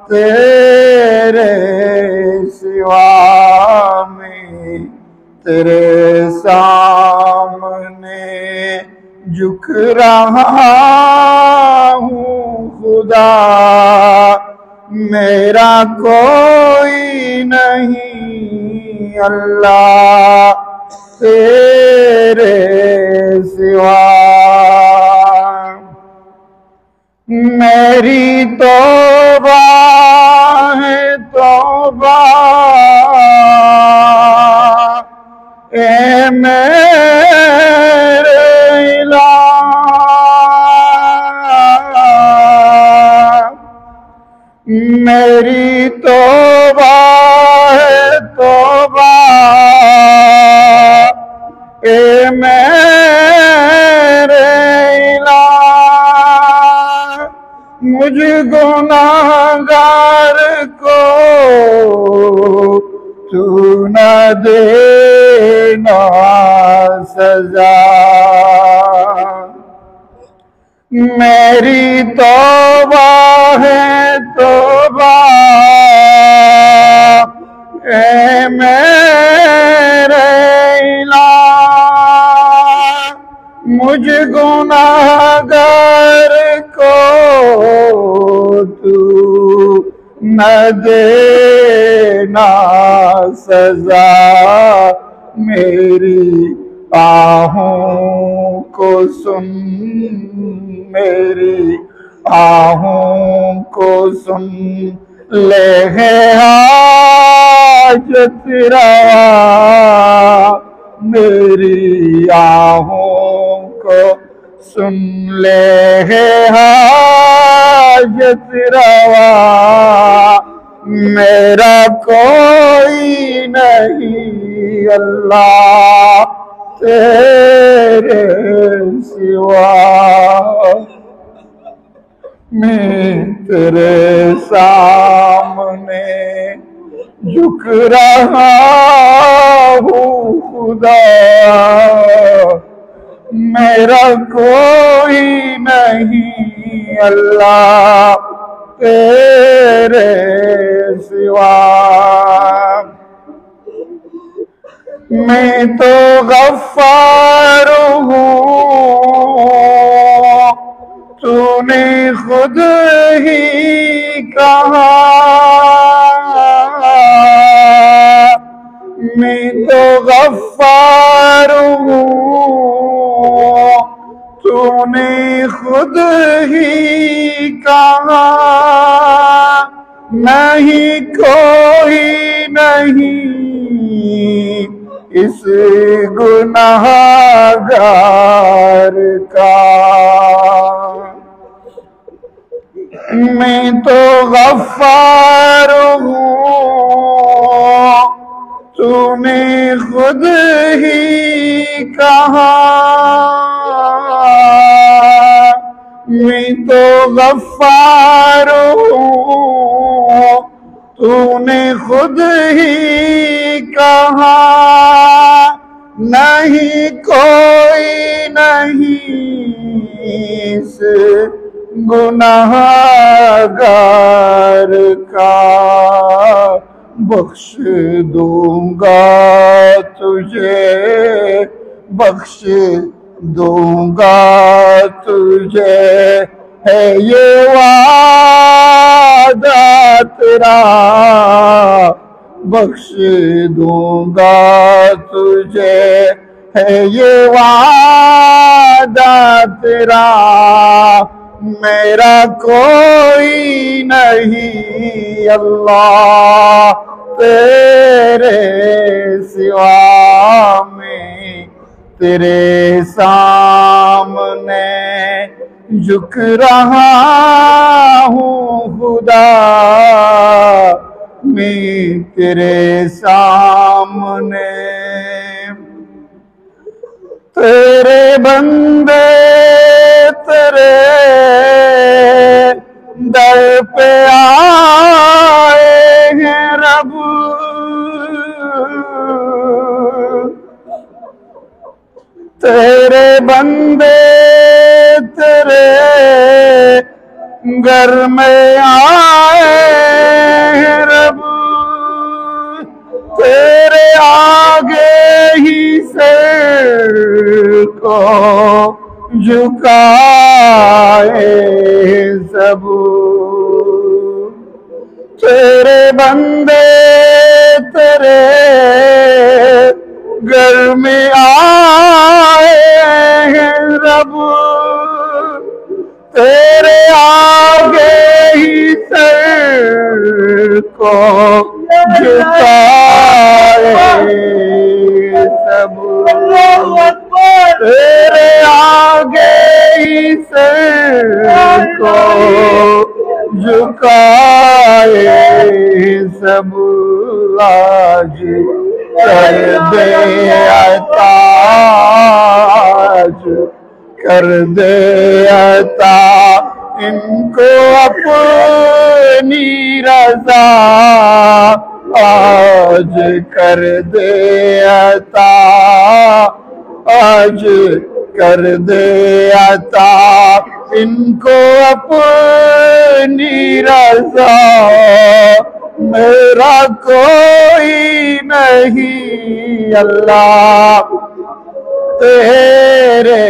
تیرے سوا میں تیرے سامنے جھک رہا ہوں خدا میرا کوئی نہیں اللہ تیرے سوا میری توبہ ہے توبہ اے میرے الہ میری توبہ ہے توبہ اے میرے الہ مجھ گناہگار کو تو نہ دینا سزا میری توبہ ہے توبہ اے میرے الہ مجھ گناہگار کو تو نہ دینا سزا میری آہوں کو سن میری آہوں کو سن لے حاجت روا میری آہوں کو سن لے حاجت روا میرا کوئی نہیں اللہ تیرے سوا میں تیرے سامنے جھک رہا ہوں خدا میرا کوئی نہیں اللہ تیرے سوا میں تو غفار ہوں تو نے خود ہی کہا میں تو غفار ہوں تو نے خود ہی کہا نہیں کوئی نہیں اس گناہگار کا میں تو غفار ہوں تو نے خود ہی کہا میں تو غفار ہوں تو نے خود ہی کہا نہیں کوئی نہیں اس گناہگار کا بخش دوں گا تجھے بخش دوں گا تجھے ہے یہ وعدہ تیرا بخش دوں گا تجھے ہے یہ وعدہ تیرا میرا کوئی نہیں اللہ تیرے سوا میں تیرے سامنے جھک رہا ہوں خدا میں تیرے سامنے تیرے بندے تیرے در پہ آئے ہیں رب بندے تیرے گھر میں آئے ہیں رب، تیرے آگے ہی سر کو جھکائے سب، تیرے بندے تیرے گھر میں آئے ہیں رب، تیرے آگے ہی سر کو جھکائے سب، تیرے آگے ہی سر کو جھکائے سب، آج کر دے عطا، آج کر دے عطا ان کو اپنی رضا، آج کر دے عطا، آج کر دے عطا ان کو اپنی رضا، میرا کوئی نہیں اللہ تیرے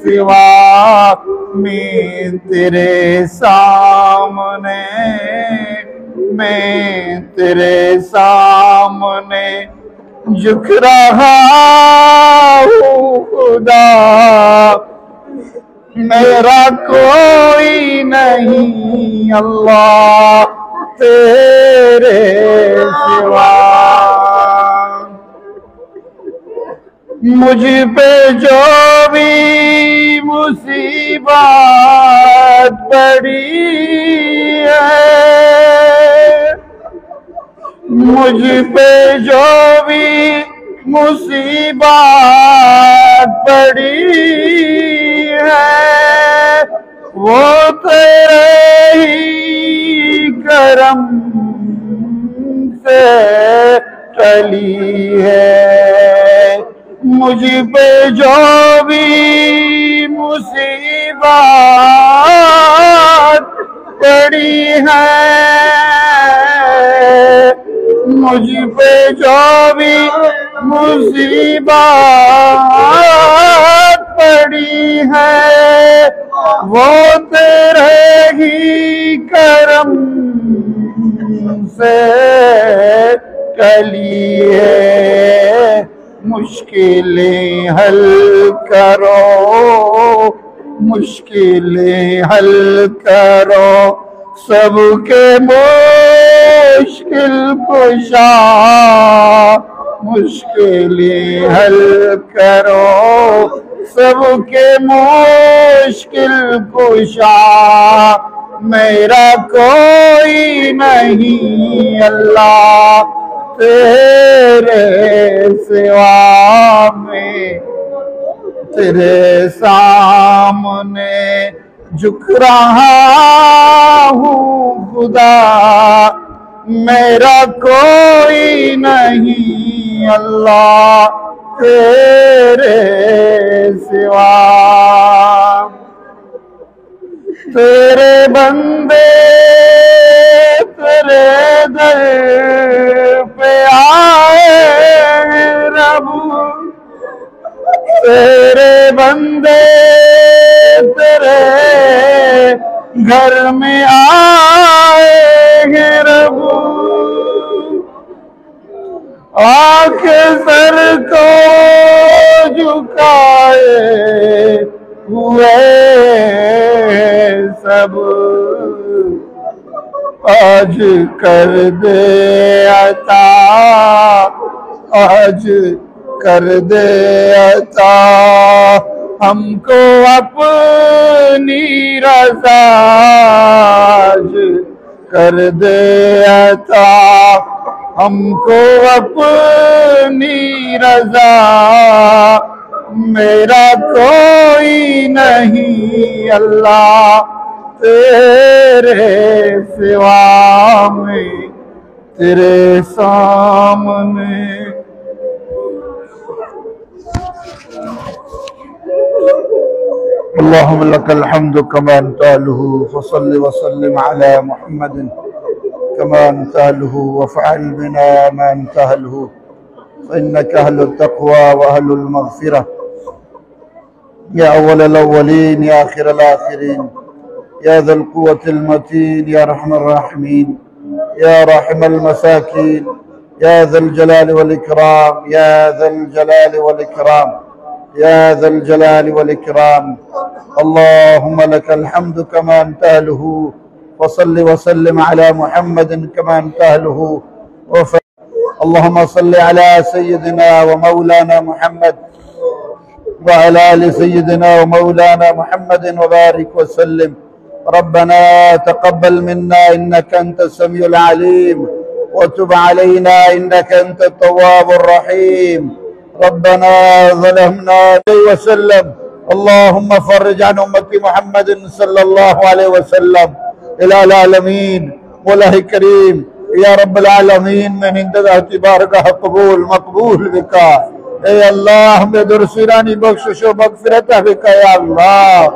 سوا، میں تیرے سامنے، میں تیرے سامنے جھک رہا ہوں خدا، میرا کوئی نہیں اللہ تیرے سوا، مجھ پہ جو بھی مصیبت پڑی ہے، مجھ پہ جو بھی مصیبت پڑی ہے، وہ تیرے ہی کرم سے ٹلی ہے، مجھ پہ جو بھی مصیبت پڑی ہے، مجھ پہ جو بھی مصیبت پڑی ہے، وہ تیرے ہی کرم سے ٹلی ہے، مشکلیں حل کرو، مشکلیں حل کرو، سب کے مشکل کشا، مشکلیں حل کرو، سب کے مشکل کشا، میرا کوئی نہیں اللہ تیرے سوا، میں تیرے سامنے جھک رہا ہوں خدا، میرا کوئی نہیں اللہ تیرے سوا، تیرے بندے تیرے در پہ آئے رب، تیرے بندے تیرے گھر میں آئے ہیں رب، آ کے سر کو جھکائے ہوئے سب، آج کر دے عطا، آج کر دے عطا ہم کو اپنی رضا، آج کر دے عطا ہم کو اپنی رضا، میرا کوئی نہیں اللہ تیرے سوا، میں تیرے سامنے اللهم لك الحمد كما أنت أهله، فصل وسلم على محمد كما أنت أهله، وافعل بنا ما أنت أهله، فإنك أهل التقوى وأهل المغفرة. يا أول الأولين يا آخر الآخرين، يا ذا القوة المتين، يا أرحم الراحمين، يا راحم المساكين، يا ذا الجلال والإكرام، يا ذا الجلال والإكرام، يا ذا الجلال والإكرام. اللهم لك الحمد كما أنت أهله، وصل وسلم على محمد كما أنت أهله. اللهم صل على سيدنا ومولانا محمد وعلى آل سيدنا ومولانا محمد وبارك وسلم. ربنا تقبل منا إنك أنت السميع العليم، وتب علينا إنك أنت التواب الرحيم. ربنا ظلمنا عليه وسلم. اللهم فرج عن أمة محمد صلى الله عليه وسلم إلى العالمين. مولا کریم یا رب العالمین، میں انتظار بارگاہ قبول مقبول بکا. اے اللہ ہمیں درسیرانی بخشش و مغفرت بکا یا اللہ.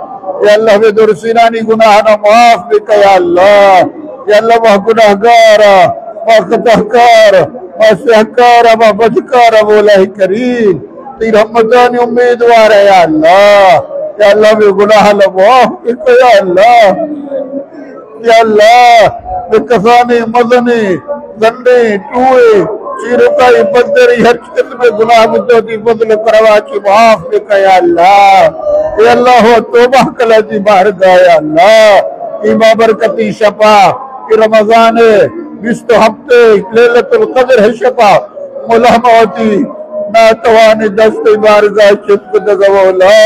یا اللہ ہمیں درسیرانی گناہنا معاف بکا یا اللہ. یا اللہ وہ گناہگارا وہ خطاکارا وہ سہکارا وہ بجکارا مولا کریم تیر رحمتانی امیدوار ہے یا اللہ. یا اللہ میں گناہنا معاف بکا یا اللہ. یا اللہ میں کسانی مزنی زنڈی ٹوئے چیرکائی بدری ہر چیز میں گناہ مجھوٹی فضل کرواچی معاف بکا یا اللہ. یا اللہ توبہ کلاتی بارگاہ یا اللہ. ایمہ برکتی شپا کی رمضان 20 ہفتے لیلت القدر ہے شپا ملہماتی ناتوانی دستی بارگاہ چپ دگا مولا.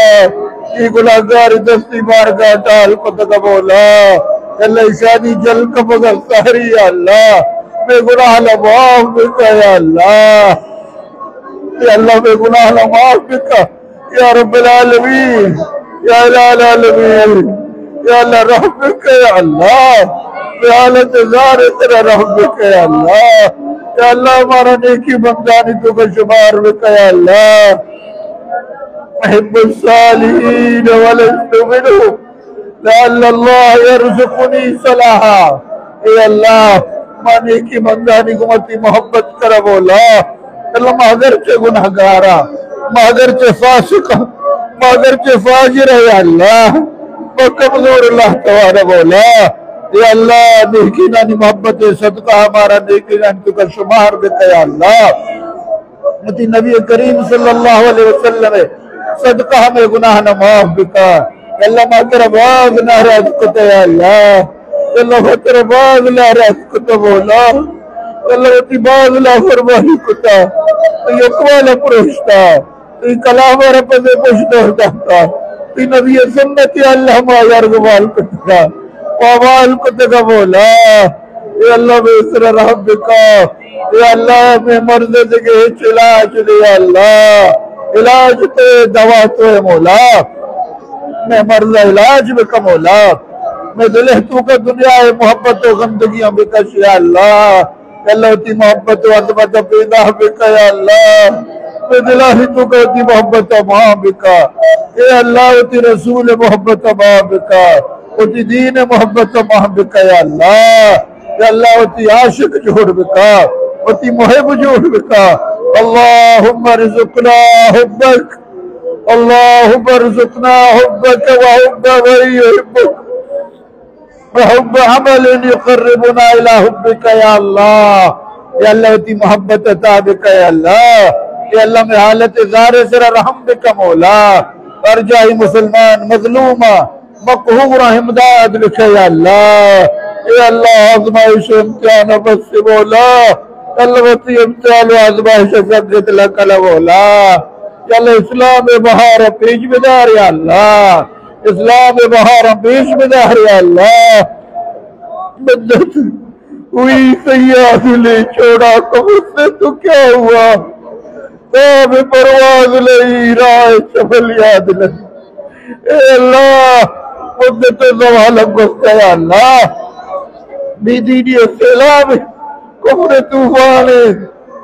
یہ گناہگار دستی بارگاہ ڈال کو دگا مولا. اللہ شادی جل کا بغل سہری یا اللہ. میں گناہ لمعاف بکا یا اللہ. یا اللہ میں گناہ لمعاف بکا یا رب العالمین. یا الہ العالمین یا اللہ رحم بکا یا اللہ. میں حالت زار تیرا رحم بکا یا اللہ. یا اللہ ہمارا نیکی بندانی تو کا شمار بکا یا اللہ. احب الصالحین ولست منہم لعل اللہ یرزقنی صلاحا. اے اللہ مانے کی مندانی گمتی محبت کرا مولا. اللہ مہدرچہ گناہگارا مہدرچہ فاسقہ مہدرچہ فاجر ہے یا اللہ. کمزور اللہ توارا مولا. یا اللہ نیکی نانی محبت صدقہ ہمارا نیکی نانی تو کا شمار بکا یا اللہ. متی نبی کریم صلی اللہ علیہ وسلم صدقہ ہمیں گناہ نہ معاف بکا. اللہ ماتر باغ ناراض کتا یا اللہ. اللہ ماتر باغ ناراض کتا مولا. اللہ ماتی باغ لا فرمائی کتا. تو یکوالا پروشتا تو کلام رب سے پوشتا ہوتا تو نبی سنت یا اللہ ما یارگوال کتا وعوال کتا مولا. اے اللہ میں اسر رحم بکا. اے اللہ میں مرض دکے علاج دے یا اللہ. علاج تے دوا تو ہے مولا. میں مرض علاج بکا مولا. میں دلہ تو کا دنیا ہے محبت و غندگیاں بکش یا اللہ. اللہ تی محبت و عظمت پیدا بکا یا اللہ. میں دلہ تو کا تی محبت ماں بکا. اے اللہ تی رسول محبت ماں بکا. تی دین محبت ماں بکا یا اللہ. یا اللہ تی عاشق جوڑ بکا. تی محب جوڑ بکا. اللہم رزقنا حبک. اللہم ارزقنا حبک وحب من یحبک وحب عمل یقربنا الى حبک یا اللہ. یا اللہ تی محبت عطا بکا یا اللہ. یا اللہ میں حالت زار سر رحم بکا مولا. ارجائی مسلمان مظلومہ مقہورہ امداد بکا یا اللہ. یا اللہ آزمائش امتحان بس مولا. اللہ تی امتحان و آزمائش سبجت لکل مولا. یا اللہ اسلام بہار پیش بدار یا اللہ. اسلام بہار پیش بدار یا اللہ. مدت ہوئی سیاد لے چھوڑا قبر سے تو کیا ہوا. تاب پرواز لئی رائے شفل یاد لئی. اے اللہ مدت زوال گفتا یا اللہ. بی دینی اسلام کفر طوفان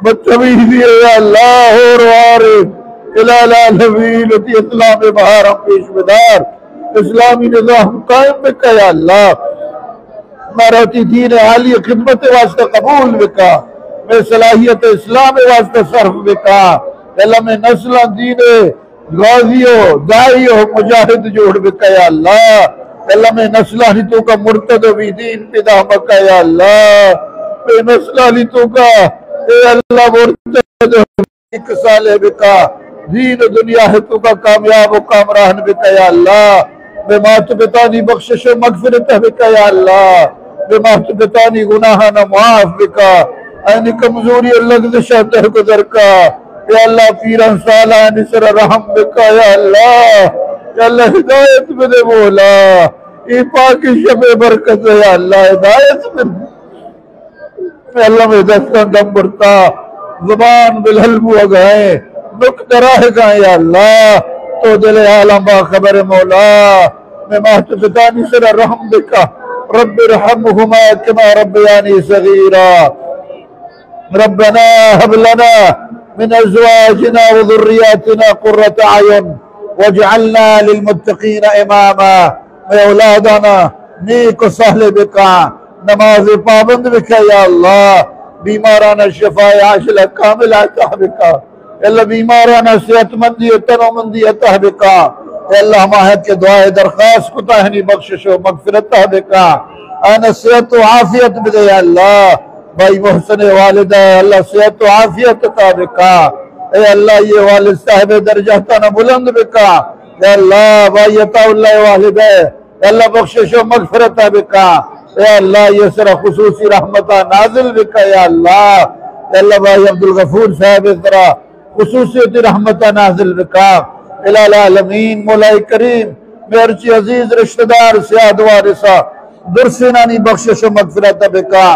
بدتمیزی یا اللہ اور وارد الالعالمین تی اسلام بہارم پیش بدار. اسلامی نظام قائم بکا یا اللہ مراتی دین عالی خدمت واسطہ قبول بکا میں صلاحیت اسلام واسطہ صرف بکا اللہ میں نسل دین غازیو دائیو مجاہد جوڑ بکا یا اللہ اللہ میں نسلانی تو کا مرتد بھی دین پیدا بکا یا اللہ میں نسلانی تو کا اے اللہ مرتد ایک سالے بکا دین دنیا ہے تو کا کامیاب و کامران بکا یا اللہ میں مات بتانی بخشش و مغفرت بکا یا اللہ میں مات بتانی گناہانا معاف بکا اینی کمزوری اللہ گزشہ تہ گزر کا یا اللہ پیران سالان سر رحم بکا یا اللہ ہدایت بدے مولا ای پاکی شب برکت یا اللہ ہدایت بدے اللہ میں دستان دم برتا زبان بالحلب اگائیں نکت راہ گائیں یا اللہ تو دل عالم باخبر مولا میں محتفتانی سر رحم بکا رب رحمہما کما ربیانی صغیرہ ربنا هب لنا من ازواجنا وذرياتنا قرة اعين واجعلنا للمتقين اماما اے اولادنا نیک و سہل بکا نماز پابند بکا یا اللہ بیمارانا شفاء عاجلہ کامل عطا بکا اللہ بیمارانا صحت مندی و تنومندی عطا بکا اے اللہ ماہد کے دعائے درخواست کو تاہنی بخشش و مغفرت بکا آنا صحت و عافیت بدے یا اللہ بھائی محسن والدہ اللہ صحت و عافیت عطا بکا اے اللہ یہ والد صاحب درجہ نہ بلند بکا اے اللہ بھائی عطا اللہ والدہ اے اللہ بخشش و مغفرت بکا اے اللہ یہ سر خصوصی رحمتہ نازل بکا یا اللہ اے اللہ بھائی عبدالغفور صاحب سر خصوصیت رحمتہ نازل بکا الہ العالمین مولا کریم میرچی عزیز رشتہ دار سیاد وارثہ درسنانی بخشش و مغفرت بکا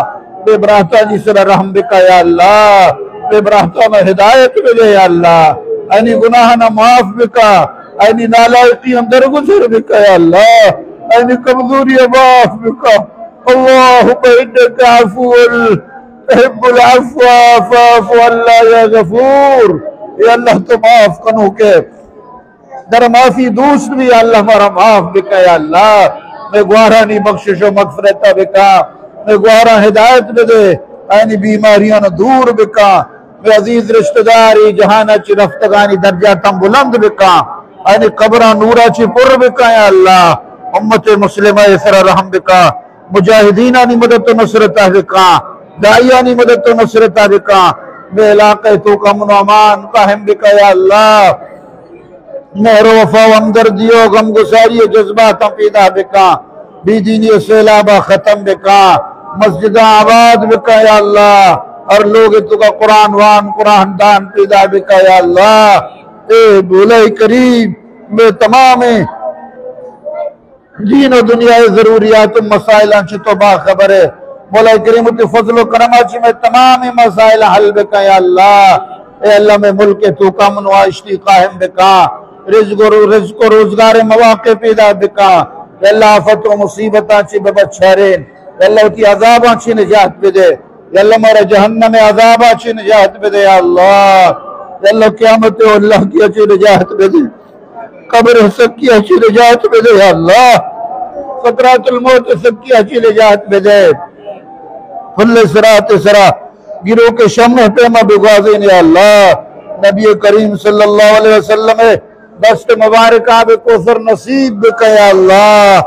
بے براہتانی سر رحم بکا یا اللہ بے براہتانہ ہدایت بکا یا اللہ اینی گناہنا معاف بکا اینی نالائقی اندر گزر بکا یا اللہ اینی کمزوری معاف بکا اللہم انکا عفول احب العفو فاعف اللہ یا غفور یا اللہ تو معاف کنو کے در معافی دوست بھی یا اللہ ہمارا معاف بکا یا اللہ میں گوارانی بخشش و مغفرت بکا میں گوارا ہدایت بدے اینی بیماریاں دور بکا میں عزیز رشتہ داری جہانا چی رفتگانی درجاتاں بلند بکا اینی قبران نورا چی پر بکا یا اللہ امت مسلمہ سر رحم بکا مجاہدینانی مدد و نصرت بکا دائیانی مدد و نصرت بکا میں علاقہ تو کا من و امان قائم بکا یا اللہ مہر وفا و ہمدردیو غم گساری جذباتاں پیدا بکا بی دینی سیلابہ ختم بکا مسجد آباد بکا یا اللہ اور لوگ تو کا قرآن وان قرآن دان پیدا بکا یا اللہ اے بولے کریم میں تمام دین و دنیا ضروریات و مسائلان چی تو باخبر ہے مولا کریم تی فضل و کرمہ چی میں تمام مسائل حل بکا یا اللہ اے اللہ میں ملک تو کا منواشتی قائم بکا رزق و روزگار مواقع پیدا بکا اے اللہ آفت و مصیبتاں چی ببچھارین اے اللہ تی عذاباں چی نجات بدے اے اللہ مارا جہنم عذاباں چی نجات بدے یا اللہ اے اللہ قیامت و اللہ کی اچھی نجات بدے قبر سکی اچھی نجات بدے یا اللہ خطرات الموت سکی اچھی نجات بدے کل سرات سرا گروہ کے شمع پیما بگوازین یا اللہ نبی کریم صلی اللہ علیہ وسلم دست مبارک آب کوثر نصیب بکا یا اللہ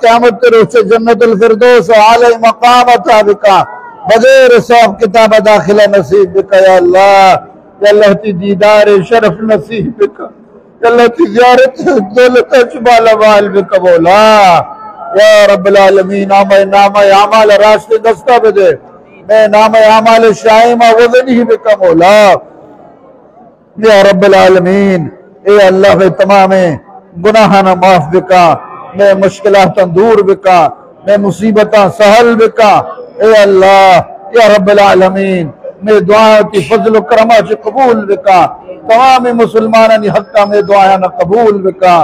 قیامت روح سے جنت الفردوس عالی مقامت بکا بغیر حساب کتاب داخلہ نصیب بکا یا اللہ تی دیدار شرف نصیب بکا یا اللہ تی زیارت دولت اچبال وال بکا بولا یا رب العالمین نام اعمال راستے دستہ بدے میں نام اعمال شائمہ وزنی بکا مولا یا رب العالمین اے اللہ میں تمام گناہانا معاف بکا میں مشکلاتاں دور بکا میں مصیبتاں سہل بکا اے اللہ یا رب العالمین میں دعا کی فضل و کرمہ سے قبول بکا تمام مسلمانانی حقا میں دعانا قبول بکا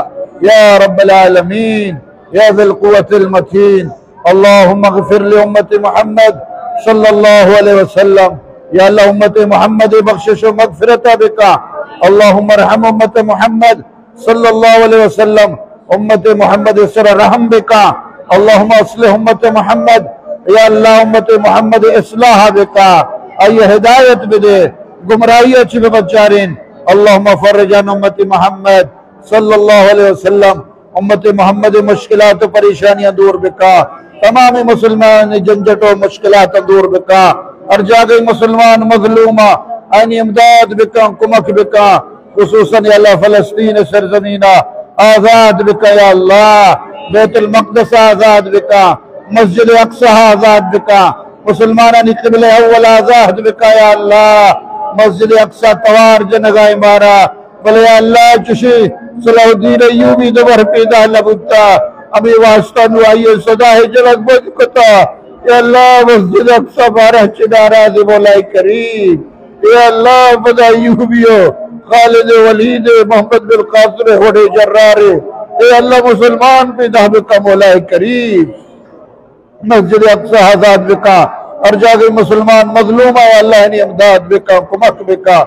یا رب العالمین یا ذی القوة المتین اللہم اغفر لأمت محمد صلی اللہ علیہ وسلم یا اللہ امت محمد بخشش و مغفرت بکا اللہم ارحم امت محمد صلی اللہ علیہ وسلم امت محمد سر رحم بکا اللہم اصلح امت محمد یا اللہ امت محمد اصلاح بکا ای ہدایت بدے گمراہی اچھی بچارین اللہم فرج عن امت محمد صلی اللہ علیہ وسلم امت محمد مشکلات و پریشانیاں دور بکا تمام مسلمان جنجٹ و مشکلات دور بکا اور جاگئی مسلمان مظلومہ آئینی امداد بکا کمک بکا خصوصاً یا اللہ فلسطین سرزمینہ آزاد بکا یا اللہ بیت المقدس آزاد بکا مسجد اقصی آزاد بکا مسلمانانی قبل اول آزاد بکا یا اللہ مسجد اقصی توار جنگاہ مارا بلے یا اللہ چشی صلاح الدین ایوبی دبر پیدا لبتا امی واسطہ نوائیے صدا جلک بج کتا یا اللہ مسجد اقصی بارہ چنارا دی مولائی کریم یا اللہ بدا ایوبیو خالد ولید محمد بالقاسم ہوڑے جرارے اے اللہ مسلمان پہ دہب کا مولا کریم مسجد اقصی آزاد بکا اور جاگے مسلمان مظلوم ہے اللہ نے امداد بکا کمک بکا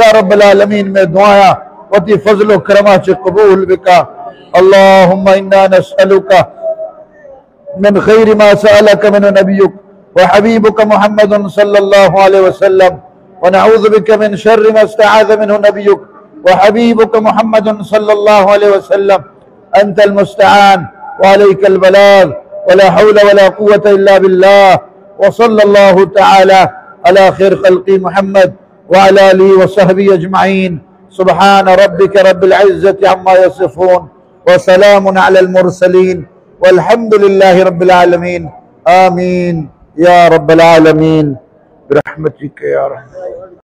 یا رب العالمین میں دعایا وتی فضل و کرمہ سے قبول بکا اللہم انا نسألکا من خیر ما سألک من نبیک وحبیبک محمد صلی اللہ علیہ وسلم ونعوذ بك من شر ما استعاذ منه نبيك وحبيبك محمد صلى الله عليه وسلم أنت المستعان وعليك البلاغ ولا حول ولا قوة إلا بالله وصلى الله تعالى على خير خلق محمد وعلى آله وصحبه أجمعين سبحان ربك رب العزة عما يصفون وسلام على المرسلين والحمد لله رب العالمين آمين يا رب العالمين برحمتك يا رحمة